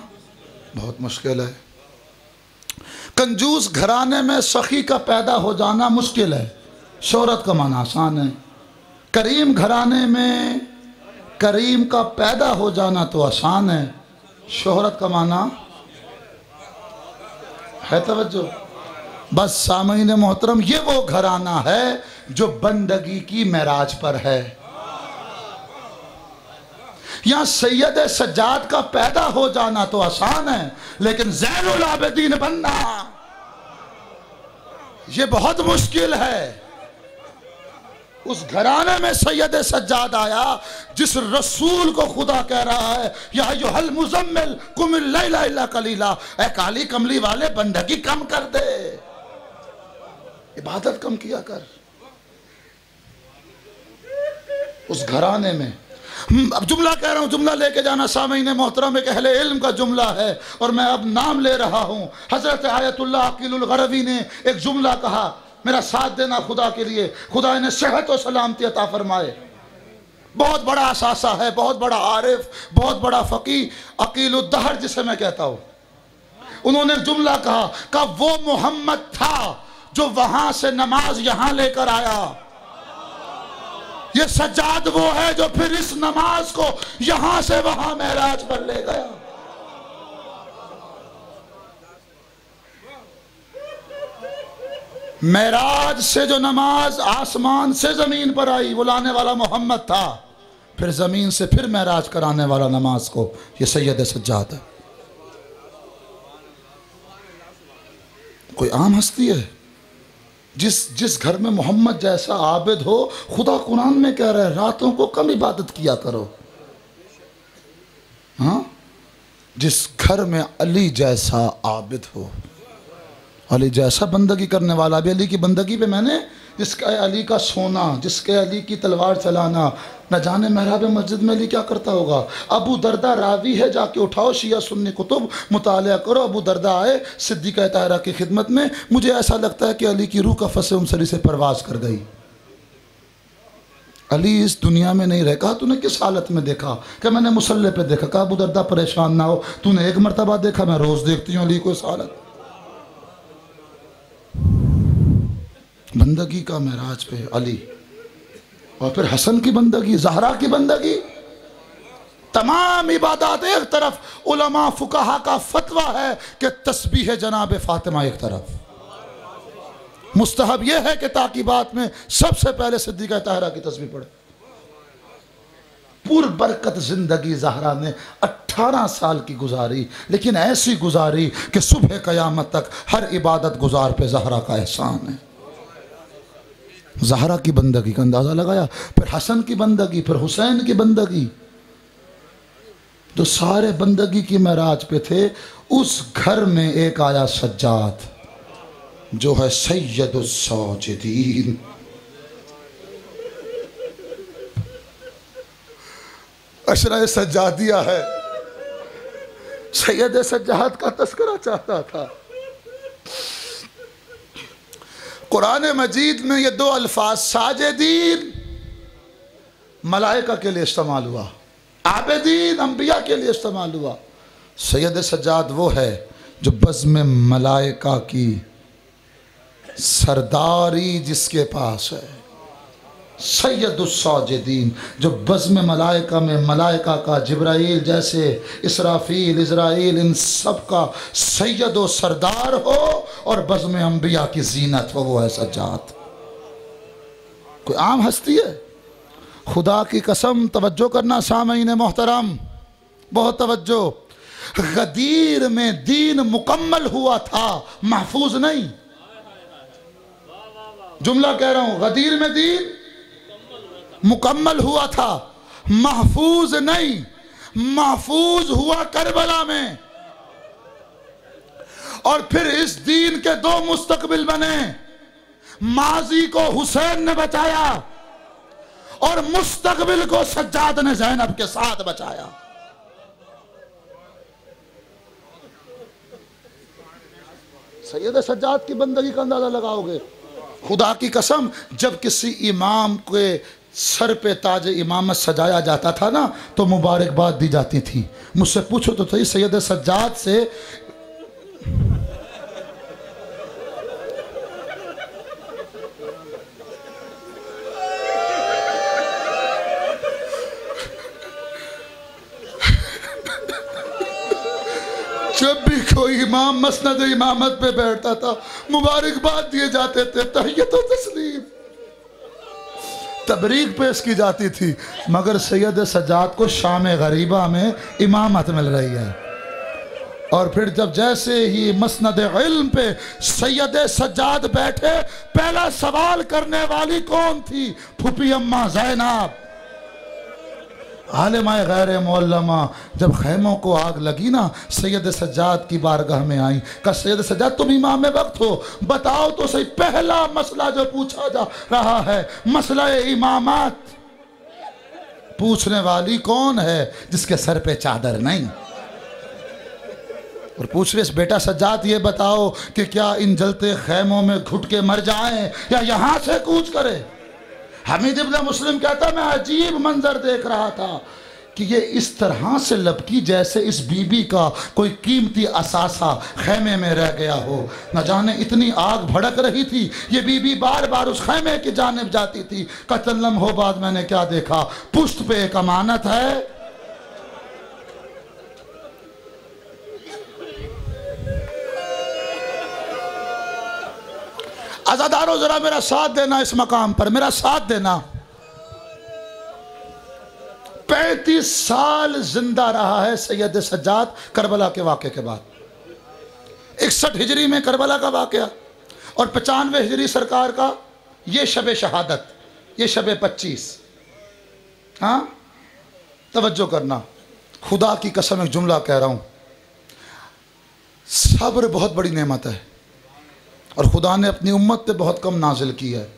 बहुत मुश्किल है। कंजूस घराने में सखी का पैदा हो जाना मुश्किल है, शोहरत कमाना आसान है। करीम घराने में करीम का पैदा हो जाना तो आसान है, शोहरत कमाना है। तवज्जो। बस सामीन मोहतरम, ये वो घराना है जो बंदगी की मेराज पर है। यहाँ सैयद सज्जाद का पैदा हो जाना तो आसान है, लेकिन ज़ैनुल आबिदीन बनना ये बहुत मुश्किल है। उस घराने में सैयद सज्जाद आया जिस रसूल को खुदा कह रहा है, या अय्युहल मुज़म्मिल कुमिल लैला इल्ला कलीला, ऐ काली कमली वाले बंदगी कम कर दे, इबादत कम किया कर। उस घराने में, अब जुमला कह रहा हूँ, जुमला लेके जाना सामीन मोहतरम, एक अहले इल्म का जुमला है और मैं अब नाम ले रहा हूँ। हज़रत आयतुल्लाह अकीलुल गरवी ने एक जुमला कहा, मेरा साथ देना खुदा के लिए। खुदा इन्हें सेहत और सलामती अता फरमाए। बहुत बड़ा असासा है, बहुत बड़ा आरिफ, बहुत बड़ा फ़कीह, अकीलुद दहर जिसे मैं कहता हूँ। उन्होंने जुमला कहा वो मोहम्मद था जो वहाँ से नमाज यहाँ लेकर आया, ये सज्जाद वो है जो फिर इस नमाज को यहां से वहां महराज पर ले गया। महराज से जो नमाज आसमान से जमीन पर आई, वो लाने वाला मोहम्मद था। फिर ज़मीन से फिर महराज कराने वाला नमाज को, ये सैयद सज्जाद है। कोई आम हस्ती है? जिस घर में मोहम्मद जैसा आबिद हो, खुदा कुरान में कह रहा है रातों को कम इबादत किया करो। हाँ, जिस घर में अली जैसा आबिद हो, अली जैसा बंदगी करने वाला। भी अली की बंदगी पे मैंने, जिसका अली का सोना, जिसके अली की तलवार चलाना, न जाने महराब मस्जिद में अली क्या करता होगा। अबू दरदा रावी है, जाके उठाओ शिया सुन्नी कुतुब मुतालिया करो। अबू दरदा आए सिद्दीक़ा ताहिरा की खिदमत में, मुझे ऐसा लगता है कि अली की रूह कफ़स उमसली से परवाज़ कर गई। अली इस दुनिया में नहीं रह। कहा तूने किस हालत में देखा? क्या मैंने मुसल्ले पे देखा। कहा अबू दरदा परेशान ना हो, तूने एक मरतबा देखा, मैं रोज़ देखती हूँ अली को इस हालत। बंदगी का महराज पे अली, और फिर हसन की बंदगी, ज़हरा की बंदगी, तमाम इबादत एक तरफ। उलमा फुकाहा का फतवा है कि तस्बीह जनाब फातिमा एक तरफ। मुस्तहब यह है कि ताकीबात में सबसे पहले सिद्दीक़ा ताहिरा की तस्बीह पढ़े। पूरी बरकत जिंदगी ज़हरा ने 18 साल की गुजारी, लेकिन ऐसी गुजारी कि सुबह क़यामत तक हर इबादत गुजार पे ज़हरा का एहसान है। ज़हरा की बंदगी का अंदाज़ा लगाया, फिर हसन की बंदगी, फिर हुसैन की बंदगी, जो सारे बंदगी की महराज पे थे। उस घर में एक आया सज्जाद, जो है सैयदुस साजिदीन। अशरा सज्जादिया है। सैयद सज्जाद का तस्करा चाहता था। कुरान मजीद में ये दो अल्फाज साजिदीन मलाइका के लिए इस्तेमाल हुआ, आबिदीन अंबिया के लिए इस्तेमाल हुआ। सैयद सज्जाद वो है जो बज़्म मलाइका की सरदारी जिसके पास है। सैयदुस साजिदीन, जो बज़्म मलाइका में मलाइका का, जिब्राईल जैसे, इसराफील, इज़राइल, इन सब का सैयद व सरदार हो और बज़्म अंबिया की जीनत हो, वो है सज्जाद। कोई आम हस्ती है? खुदा की कसम, तवज्जो करना सामईन मोहतरम, बहुत तवज्जो। गदीर में दीन मुकम्मल हुआ था, महफूज नहीं। जुमला कह रहा हूं, गदीर में दीन मुकम्मल हुआ था, महफूज नहीं। महफूज हुआ करबला में, और फिर इस दीन के दो मुस्तकबिल बने। माजी को हुसैन ने बचाया और मुस्तकबिल को सज्जाद ने ज़ैनब के साथ बचाया। सैयद सज्जाद की बंदगी का अंदाजा लगाओगे, खुदा की कसम, जब किसी इमाम के सर पे ताज इमामत सजाया जाता था ना, तो मुबारकबाद दी जाती थी। मुझसे पूछो तो सही, सैयद सज्जाद से जब भी कोई इमाम मसनद इमामत पे बैठता था, मुबारकबाद दिए जाते थे, तहियत व तस्लीम, तबरीक पेश की जाती थी। मगर सैयद सज्जाद को शाम गरीबा में इमामत मिल रही है। और फिर जब जैसे ही मसनद इल्म पे सैयद सज्जाद बैठे, पहला सवाल करने वाली कौन थी? फूफी अम्मा ज़ैनब, आलिमाए गैर मुअल्लमा। जब खैमों को आग लगी ना, सैयद सज्जाद की बारगाह में आई। कहा सैयद सज्जाद तुम इमाम वक्त हो, बताओ तो सही, पहला मसला जो पूछा जा रहा है मसला इमामत। पूछने वाली कौन है? जिसके सर पे चादर नहीं। और पूछ रहे बेटा सज्जाद ये बताओ कि क्या इन जलते खैमों में घुट के मर जाएं या यहां से कूच करें? हमीद इब्न मुस्लिम कहता, मैं अजीब मंजर देख रहा था कि ये इस तरह से लपकी जैसे इस बीबी का कोई कीमती असासा खैमे में रह गया हो। न जाने इतनी आग भड़क रही थी, ये बीबी बार बार उस खैमे की जानिब जाती थी। कतल लम्हों बाद मैंने क्या देखा, पुश्त पे एक अमानत है। अज़ादारों जरा मेरा साथ देना, इस मकाम पर मेरा साथ देना। 35 साल जिंदा रहा है सैयद सज्जाद करबला के वाक़े के बाद। 61 हिजरी में करबला का वाक़या और 95 हिजरी सरकार का ये शब शहादत, ये शब 25। हाँ, तवज्जो करना, खुदा की कसम एक जुमला कह रहा हूँ, सब्र बहुत बड़ी नेमत है और खुदा ने अपनी उम्मत पे बहुत कम नाजिल की है।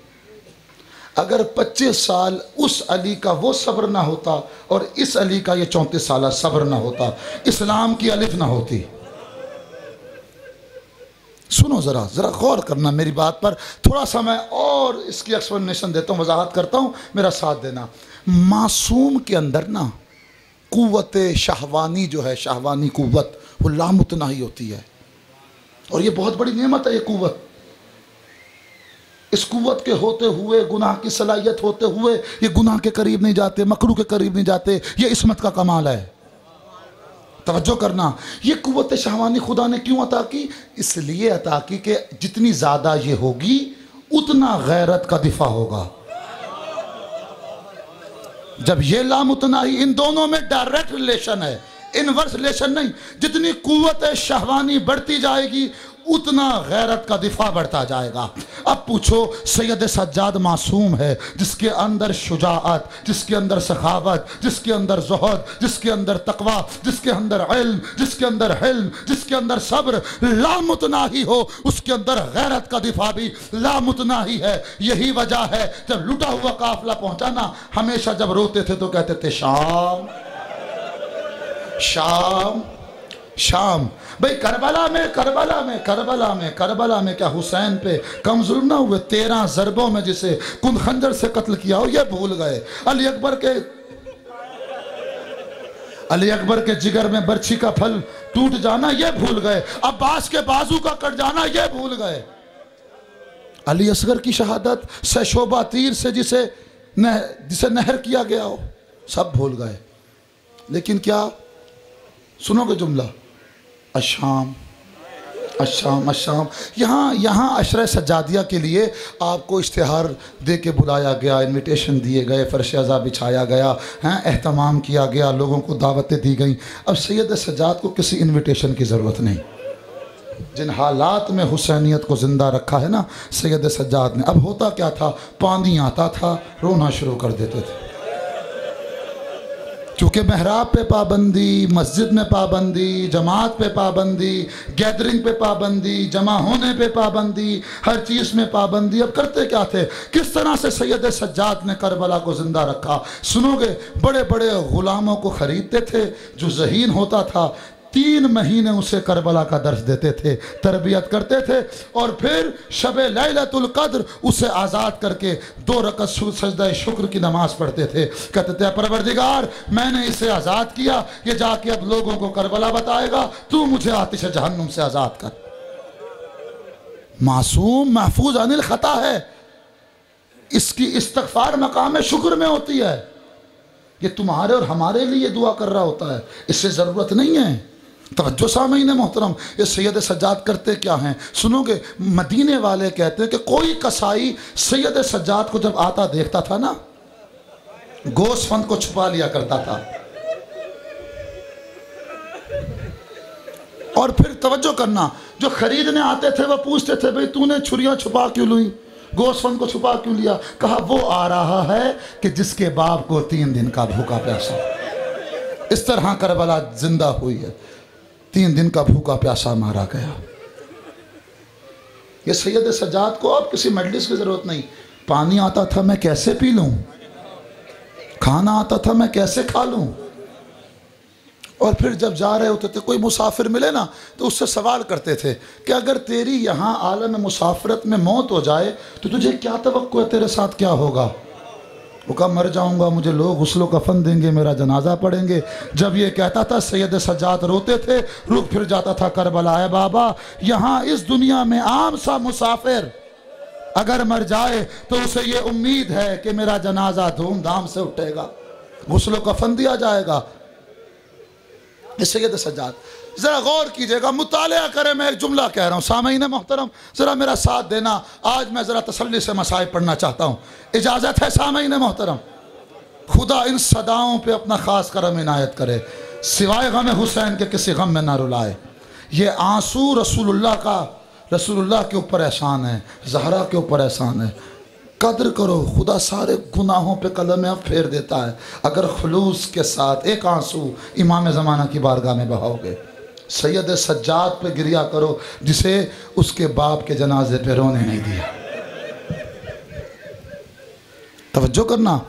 अगर 25 साल उस अली का वो सब्र ना होता और इस अली का ये 34 साल सब्र ना होता, इस्लाम की अलिफ ना होती। सुनो ज़रा ज़रा गौर करना मेरी बात पर, थोड़ा सा मैं और इसकी एक्सप्लेनेशन देता हूँ, वजाहत करता हूँ, मेरा साथ देना। मासूम के अंदर ना कुव्वत शाहवानी जो है, शाहवानी कुव्वत, वो लामुतनाही होती है और ये बहुत बड़ी नेमत है ये कुव्वत। इस कुव्वत के होते हुए, गुनाह की सलाहियत होते हुए, ये गुनाह के करीब नहीं जाते, मकरू के करीब नहीं जाते, ये इस्मत का कमाल है। तवज्जो करना, ये कुव्वत शाहवानी खुदा ने क्यों अता की? इसलिए अता की कि जितनी ज़्यादा ये होगी उतना गैरत का दिफा होगा। जब ये लामुतनाही, इन दोनों में डायरेक्ट रिलेशन है, इनवर्स रिलेशन नहीं। जितनी कुव्वत शाहवानी बढ़ती जाएगी उतना गैरत का दिफा बढ़ता जाएगा। अब पूछो, सैयद सज्जाद मासूम है जिसके अंदर शुजाअत, जिसके अंदर सखावत, जिसके अंदर ज़ुहद, जिसके अंदर तकवा, जिसके अंदर इल्म, जिसके अंदर हिल्म, जिसके अंदर सब्र लामुतनाही हो, उसके अंदर गैरत का दिफा भी लामुतनाही है। यही वजह है जब लुटा हुआ काफिला पहुंचा ना, हमेशा जब रोते थे तो कहते थे शाम शाम शाम। भाई करबला में क्या हुसैन पे कम जुल्म ना हुए? 13 ज़रबों में जिसे कुन खंजर से कत्ल किया हो ये भूल गए। अली अकबर के जिगर में बर्छी का फल टूट जाना ये भूल गए। अब्बास के बाजू का कट जाना ये भूल गए। अली असगर की शहादत शोभा तीर से जिसे नहर किया गया हो सब भूल गए। लेकिन क्या, सुनोगे जुमला, अशाम अशाम अशाम। यहाँ अशरा सज्जादिया के लिए आपको इश्तिहार दे के बुलाया गया, इनविटेशन दिए गए, फर्श अज़ा बिछाया गया, हैं एहतमाम किया गया, लोगों को दावतें दी गई। अब सैयद सज्जाद को किसी इनविटेशन की ज़रूरत नहीं। जिन हालात में हुसैनियत को ज़िंदा रखा है ना सैयद सज्जाद ने। अब होता क्या था, पानी आता था, रोना शुरू कर देते थे, क्योंकि महराब पे पाबंदी, मस्जिद में पाबंदी, जमात पे पाबंदी, गैदरिंग पे पाबंदी, जमा होने पे पाबंदी, हर चीज़ में पाबंदी। अब करते क्या थे, किस तरह से सैयद सज्जाद ने करबला को ज़िंदा रखा? सुनोगे, बड़े बड़े ग़ुलामों को ख़रीदते थे, जो ज़हीन होता था 3 महीने उसे करबला का दर्स देते थे, तरबियत करते थे, और फिर शब लैलतुल क़द्र उसे आज़ाद करके 2 रकअत सजदा शुक्र की नमाज़ पढ़ते थे। कहते थे, परवरदिगार मैंने इसे आज़ाद किया, ये जाके अब लोगों को करबला बताएगा, तू मुझे आतिश जहन्नुम से आज़ाद कर। मासूम महफूज अनिल ख़ता है, इसकी इस्तग़फ़ार मकाम शुक्र में होती है। ये तुम्हारे और हमारे लिए दुआ कर रहा होता है, इससे ज़रूरत नहीं है। तवज्जो सामीन मोहतरम, ये सैयद सज्जाद करते क्या हैं? सुनोगे, मदीने वाले कहते हैं कि कोई कसाई सैयद सज्जाद को जब आता देखता था ना, गोश्त फंद को छुपा लिया करता था। और फिर तवज्जो करना, जो खरीदने आते थे वह पूछते थे, भाई तूने छुरियां छुपा क्यों ली, गोश्त फंद को छुपा क्यों लिया? कहा, वो आ रहा है कि जिसके बाप को 3 दिन का भूखा प्यासा। इस तरह करबला जिंदा हुई है, 3 दिन का भूखा प्यासा मारा गया। ये सैयद सज्जाद को अब किसी मजलिस की ज़रूरत नहीं। पानी आता था मैं कैसे पी लूँ, खाना आता था मैं कैसे खा लूँ। और फिर जब जा रहे होते थे, कोई मुसाफिर मिले ना तो उससे सवाल करते थे कि अगर तेरी यहाँ आलम मुसाफरत में मौत हो जाए तो तुझे क्या तवक्को है, तेरे साथ क्या होगा? वो कहा, मर जाऊंगा, मुझे लोग गुस्लो कफन देंगे, मेरा जनाजा पढ़ेंगे। जब ये कहता था सैयद सज्जाद रोते थे, रुक फिर जाता था करबला। है बाबा, यहाँ इस दुनिया में आम सा मुसाफिर अगर मर जाए तो उसे ये उम्मीद है कि मेरा जनाजा धूमधाम से उठेगा, गुस्लो कफन दिया जाएगा। सैयद सज्जाद, ज़रा गौर कीजिएगा, मुतालिया करें। मैं एक जुमला कह रहा हूँ, सामीन मोहतरम ज़रा मेरा साथ देना। आज मैं ज़रा तसल्ली से मसाइब पढ़ना चाहता हूँ, इजाज़त है सामीन मोहतरम? खुदा इन सदाओं पे अपना ख़ास करम इनायत करे, सिवाय गम हुसैन के किसी गम में ना रुलाए। ये आंसू रसूलुल्लाह के ऊपर एहसान है, ज़हरा के ऊपर एहसान है। कद्र करो, खुदा सारे गुनाहों पे कलम अब फेर देता है अगर खुलूस के साथ एक आंसू इमाम ज़माना की बारगाह में बहाओगे। सैयद सज्जाद पे गिरिया करो जिसे उसके बाप के जनाजे पे रोने नहीं दिया। तवज्जो करना,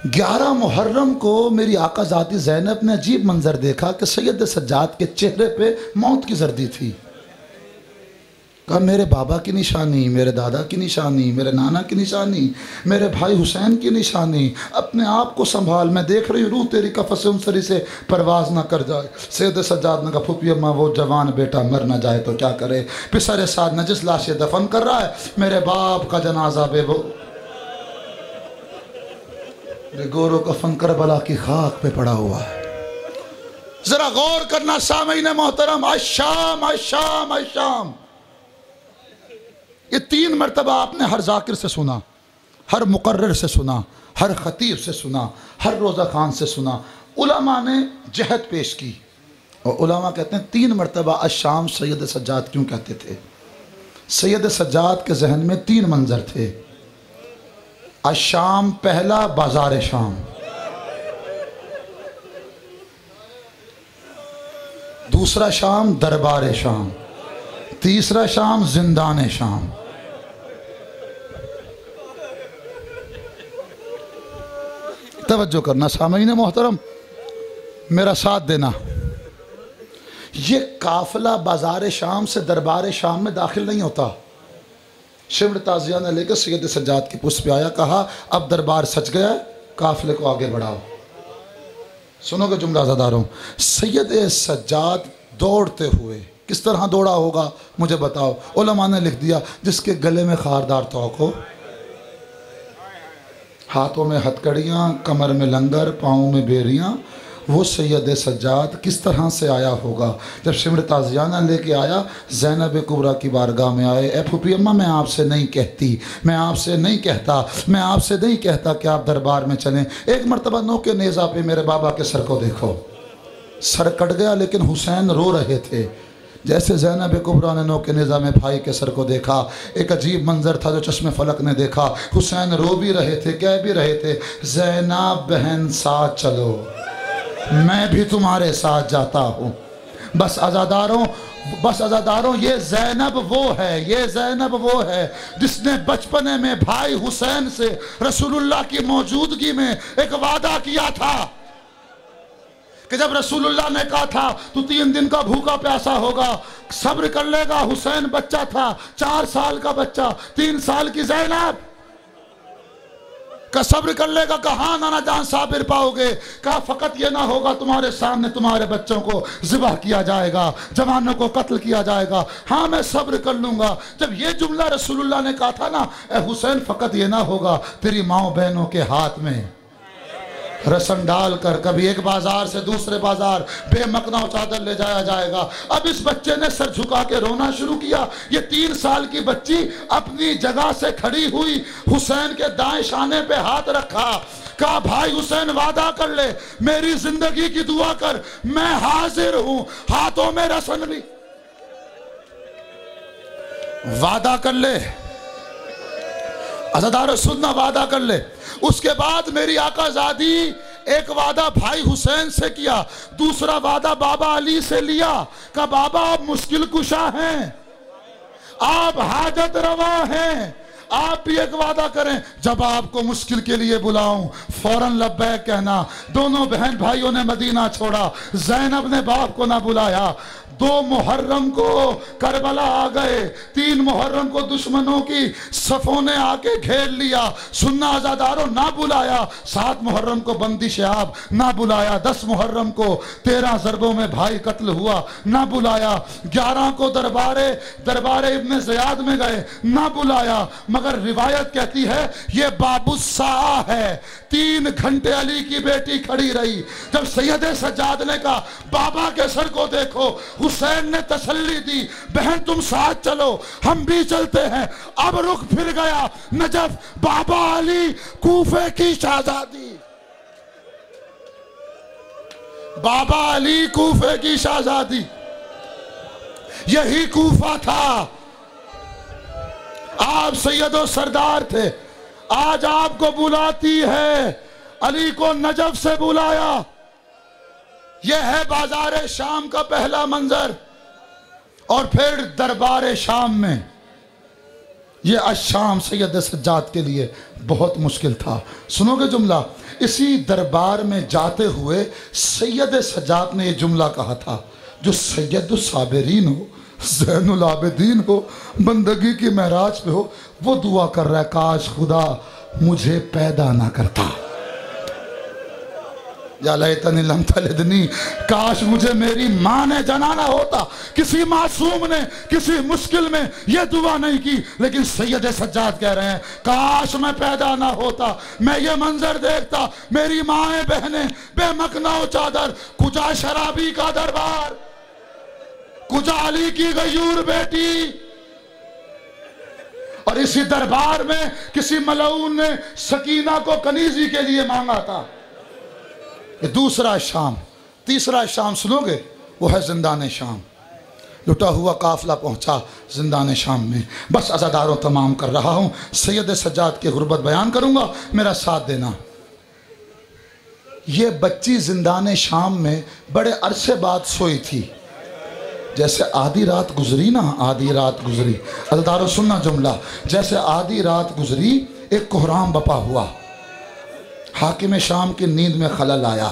11 मुहर्रम को मेरी आकाज़ादी ज़ैनब ने अजीब मंजर देखा कि सैयद सज्जाद के चेहरे पे मौत की जर्दी थी। कहा मेरे बाबा की निशानी, मेरे दादा की निशानी, मेरे नाना की निशानी, मेरे भाई हुसैन की निशानी, अपने आप को संभाल, मैं देख रही रूह तेरी कफ़स उनसरी से परवाज ना कर जाए। सैयद सज्जाद ने कहा फूफी अम्मा वो जवान बेटा मर ना जाए तो क्या करे, पिसरे साथ नजिस लाशें दफन कर रहा है, मेरे बाप का जनाजा गोरो कफन करबला की खाक पे पड़ा हुआ है। जरा गौर करना सामीन मोहतरम, अशाम अशाम अशाम, ये 3 मरतबा आपने हर जाकिर से सुना, हर मुकर्रर से सुना, हर खतीब से सुना, हर रोज़ा खान से सुना। उलमा ने जहद पेश की और उलमा कहते हैं 3 मरतबा अशाम सैयद सज्जाद क्यों कहते थे। सैयद सज्जाद के जहन में 3 मंजर थे। अशाम पहला बाजार शाम, दूसरा शाम दरबार शाम, तीसरा शाम जिंदान शाम। तवज्जो करना सामीन मोहतरम, मेरा साथ देना। ये काफिला बाजार शाम से दरबार शाम में दाखिल नहीं होता। शिमर ताजिया ने लेकर सैयद सज्जाद की पुष्प पे आया, कहा अब दरबार सज गया, काफिले को आगे बढ़ाओ। सुनोगे जुमला ज़दारों, सैयद सज्जाद दौड़ते हुए किस तरह दौड़ा होगा मुझे बताओ। उलमा ने लिख दिया जिसके गले में खारदार तोक हो, हाथों में हथकड़ियाँ, कमर में लंगर, पाँव में बेरियाँ, वो सैयद सज्जाद किस तरह से आया होगा। जब शिमर ताजियाना लेके आया, ज़ैनब कुबरा की बारगाह में आए, ए फूफी अम्मा मैं आपसे नहीं कहती, मैं आपसे नहीं कहता, मैं आपसे नहीं कहता कि आप दरबार में चलें। एक मरतबा नो के नेज़ा पे मेरे बाबा के सर को देखो, सर कट गया लेकिन हुसैन रो रहे थे। जैसे ज़ैनब कुबरा ने नो के निज़ा में भाई के सर को देखा, एक अजीब मंजर था जो चश्मे फलक ने देखा। हुसैन रो भी रहे थे, कह भी रहे थे ज़ैनब बहन साथ चलो, मैं भी तुम्हारे साथ जाता हूँ। बस अज़ादारों ये ज़ैनब वो है, ये ज़ैनब वो है जिसने बचपने में भाई हुसैन से रसूलुल्लाह की मौजूदगी में एक वादा किया था कि जब रसूलुल्लाह ने कहा था तू 3 दिन का भूखा प्यासा होगा, सब्र कर लेगा। हुसैन बच्चा था, 4 साल का बच्चा, 3 साल की ज़ैनब का सब्र कर लेगा। कहा हाँ नाना जान साबिर पाओगे। कहा फ़कत ये ना होगा तुम्हारे सामने तुम्हारे बच्चों को ज़िबह किया जाएगा, जवानों को कत्ल किया जाएगा। हाँ मैं सब्र कर लूँगा। जब ये जुमला रसूलुल्लाह ने कहा था ना, ए हुसैन फ़कत ये ना होगा तेरी माओ बहनों के हाथ में रसन डालकर कभी एक बाजार से दूसरे बाजार बेमकना चादर ले जाया जाएगा। अब इस बच्चे ने सर झुका के रोना शुरू किया। ये 3 साल की बच्ची अपनी जगह से खड़ी हुई, हुसैन के दाएं शाने पे हाथ रखा, कहा भाई हुसैन वादा कर ले, मेरी जिंदगी की दुआ कर, मैं हाजिर हूं। हाथों में रसन भी, वादा कर ले अज़ादार सुनना, वादा कर ले। उसके बाद मेरी आकाज़ादी एक वादा भाई हुसैन से किया, दूसरा वादा बाबा अली से लिया। का बाबा आप मुश्किल कुशा हैं, आप हाजत रवा हैं, आप भी एक वादा करें, जब आपको मुश्किल के लिए बुलाऊं फौरन लब्बैक कहना। दोनों बहन भाइयों ने मदीना छोड़ा, ज़ैनब ने बाप को ना बुलाया। 2 मुहर्रम को करबला आ गए, 3 मुहर्रम को दुश्मनों की सफ़ों ने आके घेर लिया। सुन्ना अज़ादारों ना बुलाया। 7 मुहर्रम को बंदिश आप ना बुलाया। 10 मुहर्रम को 13 ज़रबों में भाई कत्ल हुआ, ना बुलाया। 11 को दरबारे इब्ने ज़ियाद में गए, ना बुलाया। मगर रिवायत कहती है ये बाबुस्सा है। 3 घंटे अली की बेटी खड़ी रही। जब सैयद सज्जाद ने कहा बाबा के सर को देखो, हुसैन ने तसल्ली दी, बहन तुम साथ चलो, हम भी चलते हैं। अब रुख फिर गया नजफ, बाबा अली कूफे की शहजादी। बाबा अली कूफे की शहजादी, यही कूफा था। आप सैयदो सरदार थे, आज आपको बुलाती है। अली को नजफ से बुलाया। यह है बाजार शाम का पहला मंजर। और फिर दरबार शाम में, यह अशाम सैयद सज्जाद के लिए बहुत मुश्किल था। सुनोगे जुमला? इसी दरबार में जाते हुए सैयद सज्जाद ने यह जुमला कहा था, जो सैयद साबिरीन हो, ज़ैनुल आबिदीन हो, बंदगी की महराज पे हो, वो दुआ कर रहा है, काश खुदा मुझे पैदा ना करता। या लैतनी लम तलिदनी, काश मुझे मेरी माँ ने जनाना होता। किसी मासूम ने किसी मुश्किल में यह दुआ नहीं की, लेकिन सैयद सज्जाद कह रहे हैं, काश मैं पैदा ना होता, मैं ये मंजर देखता, मेरी माएँ बहनें बेमकना चादर, कुजा शराबी का दरबार, कुजा अली की गयूर बेटी। और इसी दरबार में किसी मलऊन ने सकीना को कनीजी के लिए मांगा था। ये दूसरा शाम। तीसरा शाम सुनोगे? वो है जिंदान शाम। लुटा हुआ काफिला पहुंचा जिंदान शाम में। बस अज़ादारों तमाम कर रहा हूं, सैयद सज्जाद की गुर्बत बयान करूंगा, मेरा साथ देना। ये बच्ची जिंदान शाम में बड़े अरसे बाद सोई थी। जैसे आधी रात गुजरी ना, आधी रात गुजरी, अज़ादारों सुनना जुमला, जैसे आधी रात गुजरी एक कोहराम बपा हुआ। हाकिम शाम की नींद में खलल आया।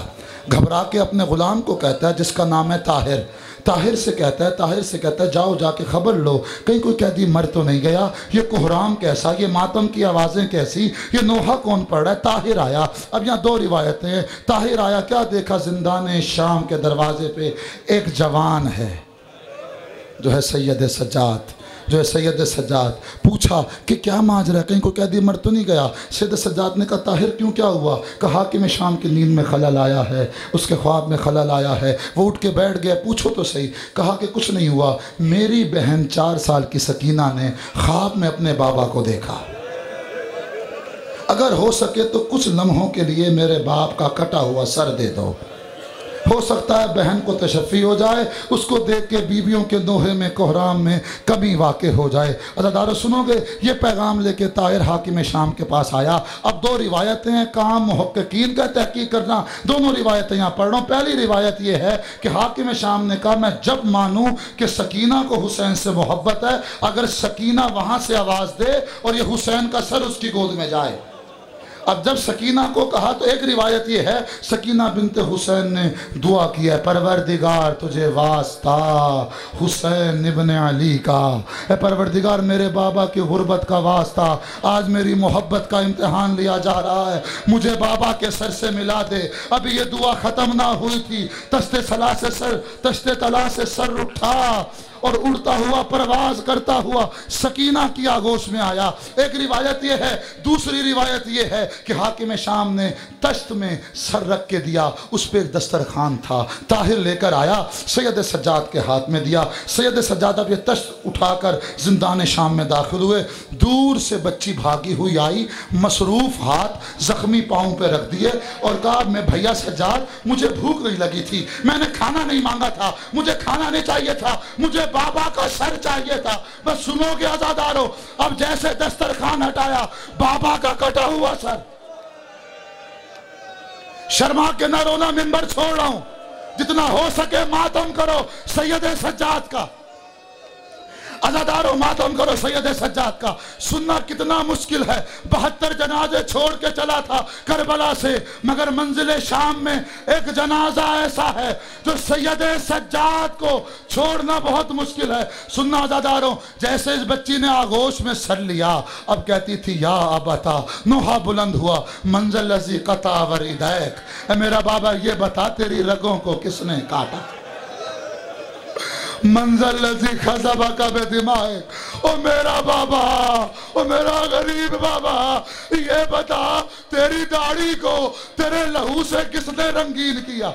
घबरा के अपने गुलाम को कहता है, जिसका नाम है ताहिर, ताहिर से कहता है जाओ जाके खबर लो, कहीं कोई कैदी मर तो नहीं गया। ये कोहराम कैसा, ये मातम की आवाज़ें कैसी, ये नोहा कौन पड़ रहा है। ताहिर आया। अब यहाँ दो रिवायतें हैं। ताहिर आया, क्या देखा? जिंदान शाम के दरवाजे पे एक जवान है, जो है सैयद सज्जाद, जो है सैयद सज्जाद। पूछा कि क्या माजरा है, कहीं कोई कैदी मर तो नहीं गया। सैयद सज्जाद ने कहा, ताहिर क्यों, क्या हुआ? कहा कि मैं शाम की नींद में खलल आया है, उसके ख्वाब में खलल आया है। वो उठ के बैठ गया। पूछो तो सही। कहा कि कुछ नहीं हुआ, मेरी बहन 4 साल की सकीना ने ख्वाब में अपने बाबा को देखा। अगर हो सके तो कुछ लम्हों के लिए मेरे बाप का कटा हुआ सर दे दो, हो सकता है बहन को तशफ़ी हो जाए, उसको देख के बीवियों के दोहे में कोहराम में कमी वाक़ हो जाए। अज़ादारों सुनोगे? ये पैगाम लेके ताहिर हाकिम शाम के पास आया। अब दो रिवायतें हैं, काम मुहक्किकीन का तहकीक करना। दोनों रिवायतें यहाँ पढ़ रहा हूँ। पहली रिवायत ये है कि हाकिम शाम ने कहा, मैं जब मानूँ कि सकीना को हुसैन से मोहब्बत है, अगर सकीना वहाँ से आवाज़ दे और ये हुसैन का सर उसकी गोद में जाए। अब जब सकीना को कहा तो एक रिवायत ये है, सकीना बिनते हुसैन ने दुआ किया, परवरदिगार तुझे वास्ता हुसैन इब्ने अली का, ए परवरदिगार मेरे बाबा की गुर्बत का वास्ता, आज मेरी मोहब्बत का इम्तिहान लिया जा रहा है, मुझे बाबा के सर से मिला दे। अभी ये दुआ ख़त्म ना हुई थी, तश्ते तला से सर उठा और उड़ता हुआ परवाज करता हुआ सकीना की आगोश में आया। एक रिवायत ये है। दूसरी रिवायत ये है कि हाकिम शाम ने तश्त में सर रख के दिया, उस पर एक दस्तरखान था, ताहिर लेकर आया, सैयद सज्जाद के हाथ में दिया। सैयद सज्जाद अब ये तश्त उठाकर जिंदान शाम में दाखिल हुए। दूर से बच्ची भागी हुई आई, मसरूफ हाथ जख्मी पाँव पे रख दिए और कहा, मैं भैया सज्जाद, मुझे भूख नहीं लगी थी, मैंने खाना नहीं मांगा था, मुझे खाना नहीं चाहिए था, मुझे बाबा का सर चाहिए था। बस सुनोगे अज़ादारों? अब जैसे दस्तरखान हटाया, बाबा का कटा हुआ सर। शर्मा के न रोना, मिंबर छोड़ रहा हूं, जितना हो सके मातम करो सैयद सज्जाद का। अज़ादारों मातम करो सैयद सज्जाद का। सुनना कितना मुश्किल है। 72 जनाजे छोड़ के चला था करबला से, मगर मंजिल शाम में एक जनाजा ऐसा है जो सैयद सज्जाद को छोड़ना बहुत मुश्किल है। सुनना अज़ादारों, जैसे इस बच्ची ने आगोश में सर लिया, अब कहती थी, या अबता, नोहा बुलंद हुआ, मंजिल लजी कता वरीदैक, मेरा बाबा ये बता तेरी रगों को किसने काटा। मंजल लजी खजबा का बेदिमाग, ओ मेरा बाबा, ओ मेरा गरीब बाबा, ये बता तेरी दाढ़ी को तेरे लहू से किसने रंगीन किया।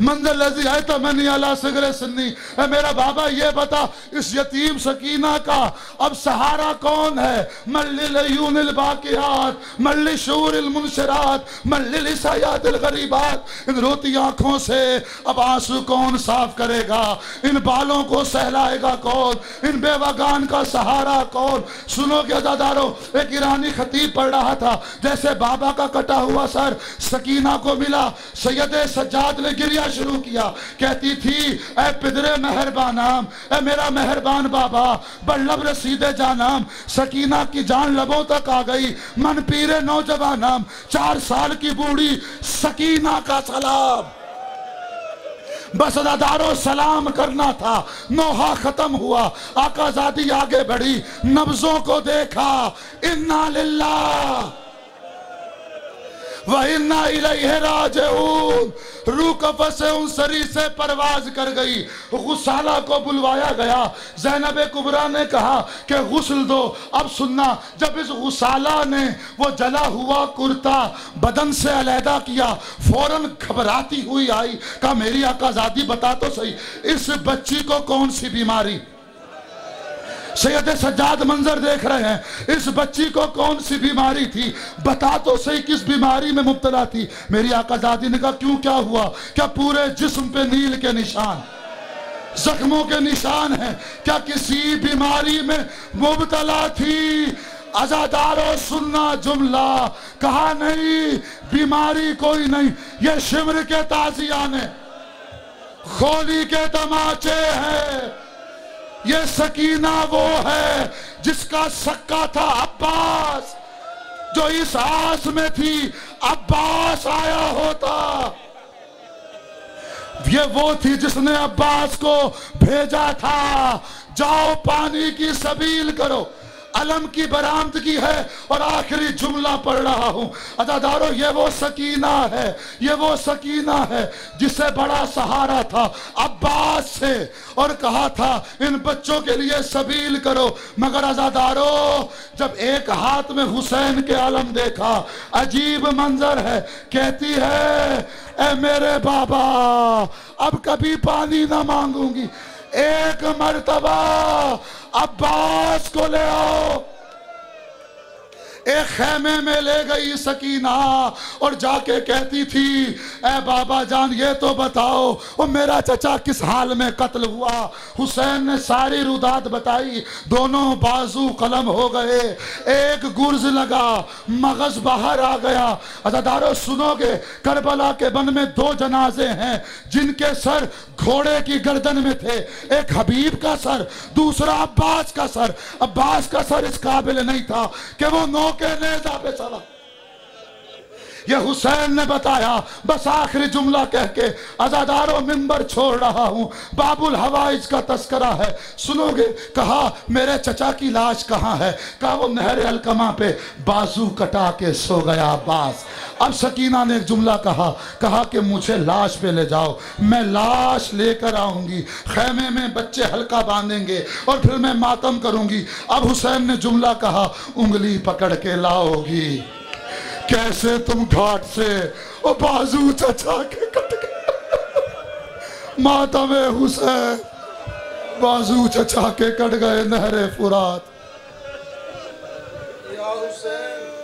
मंजिल लजी है तो मैंने अला सिगरे सुन्नी, मेरा बाबा ये बता इस यतीम सकीना का अब सहारा कौन है? मल्लिल बाकियात मल्लिल शूरिल मुनशरात मल्लिल इसायातिल गरीबात, इन रोती आंखों से अब आंसू कौन साफ करेगा? इन बालों को सहलाएगा कौन? इन बेवगान का सहारा कौन? सुनो के अज़ादारों, एक ईरानी खतीब पढ़ रहा था, जैसे बाबा का कटा हुआ सर सकीना को मिला, सैयदे सज्जाद ने गिरिया शुरू किया। कहती थी ऐ पिदरे मेहरबानाम, ऐ मेरा मेहरबान बाबा, बल्लब रसीदे जानम। सकीना की जान लबों तक आ गई, मन पीरे नौजवानम। 4 साल की बूढ़ी सकीना का सलाम, बस अदादारों सलाम करना था। नोहा खत्म हुआ, आकाजादी आगे बढ़ी, नब्जों को देखा, इन्ना लिल्लाह व इन्ना इलैहि राजिऊन। रूह कफ़स से उन सरी से परवाज कर गई। गुस्साला को बुलवाया गया। ज़ैनब कुबरा ने कहा कि गुस्ल दो। अब सुनना, जब इस गुस्साला ने वो जला हुआ कुर्ता बदन से अलहदा किया, फौरन घबराती हुई आई, कहा मेरी आकाज़ादी बता तो सही, इस बच्ची को कौन सी बीमारी? सैयद सज्जाद मंजर देख रहे हैं, इस बच्ची को कौन सी बीमारी थी? बता तो सही किस बीमारी में मुब्तला थी? मेरी आकाज़ादी ने कहा क्यों, क्या हुआ? क्या पूरे जिस्म पे नील के निशान, जख्मों के निशान हैं? क्या किसी बीमारी में मुब्तला थी? अज़ादारों सुनना जुमला, कहा नहीं बीमारी कोई नहीं, ये शिमर के ताजियाने खोली के तमाचे हैं। ये सकीना वो है जिसका सक्का था अब्बास, जो इस आस में थी अब्बास आया होता। ये वो थी जिसने अब्बास को भेजा था, जाओ पानी की सबील करो। अलम की बरामदगी है और आखिरी जुमला पढ़ रहा हूं। अज़ादारों, ये वो सकीना है, ये वो सकीना है जिसे बड़ा सहारा था अब्बास से, और कहा था इन बच्चों के लिए सबील करो। मगर अज़ादारों, जब एक हाथ में हुसैन के अलम देखा, अजीब मंजर है। कहती है ए मेरे बाबा, अब कभी पानी ना मांगूंगी, एक मर्तबा अब्बास को ले आओ। एक खेमे में ले गई सकीना और जाके कहती थी ए बाबा जान ये तो बताओ वो मेरा चचा किस हाल में कत्ल हुआ। हुसैन ने सारी रुदात बताई, दोनों बाजू कलम हो गए, एक गुर्ज लगा, मगज बाहर आ गया। अज़ादारों सुनोगे, करबला के बन में 2 जनाजे हैं जिनके सर घोड़े की गर्दन में थे, एक हबीब का सर, दूसरा अब्बास का सर। अब्बास का सर इस काबिल नहीं था कि वो नौ के नेज़ा पे चला। ये हुसैन ने बताया। बस आखिरी जुमला कह के अज़ादारों मिंबर छोड़ रहा हूं। बाबुल हवाइज का तस्करा है, सुनोगे। कहा मेरे चचा की लाश कहां है? कहा वो नहर अलकमा पे बाजू कटा के सो गया अब्बास। अब सकीना ने एक जुमला कहा कि मुझे लाश पे ले जाओ, मैं लाश लेकर आऊंगी, खेमे में बच्चे हल्का बांधेंगे और फिर मैं मातम करूंगी। अब हुसैन ने जुमला कहा, उंगली पकड़ के लाओगी। कैसे तुम घाट से वो बाजू चचा के कट गए। मातम हुसैन, बाजू चचा के कट गए नहरे फुरात। या हुसैन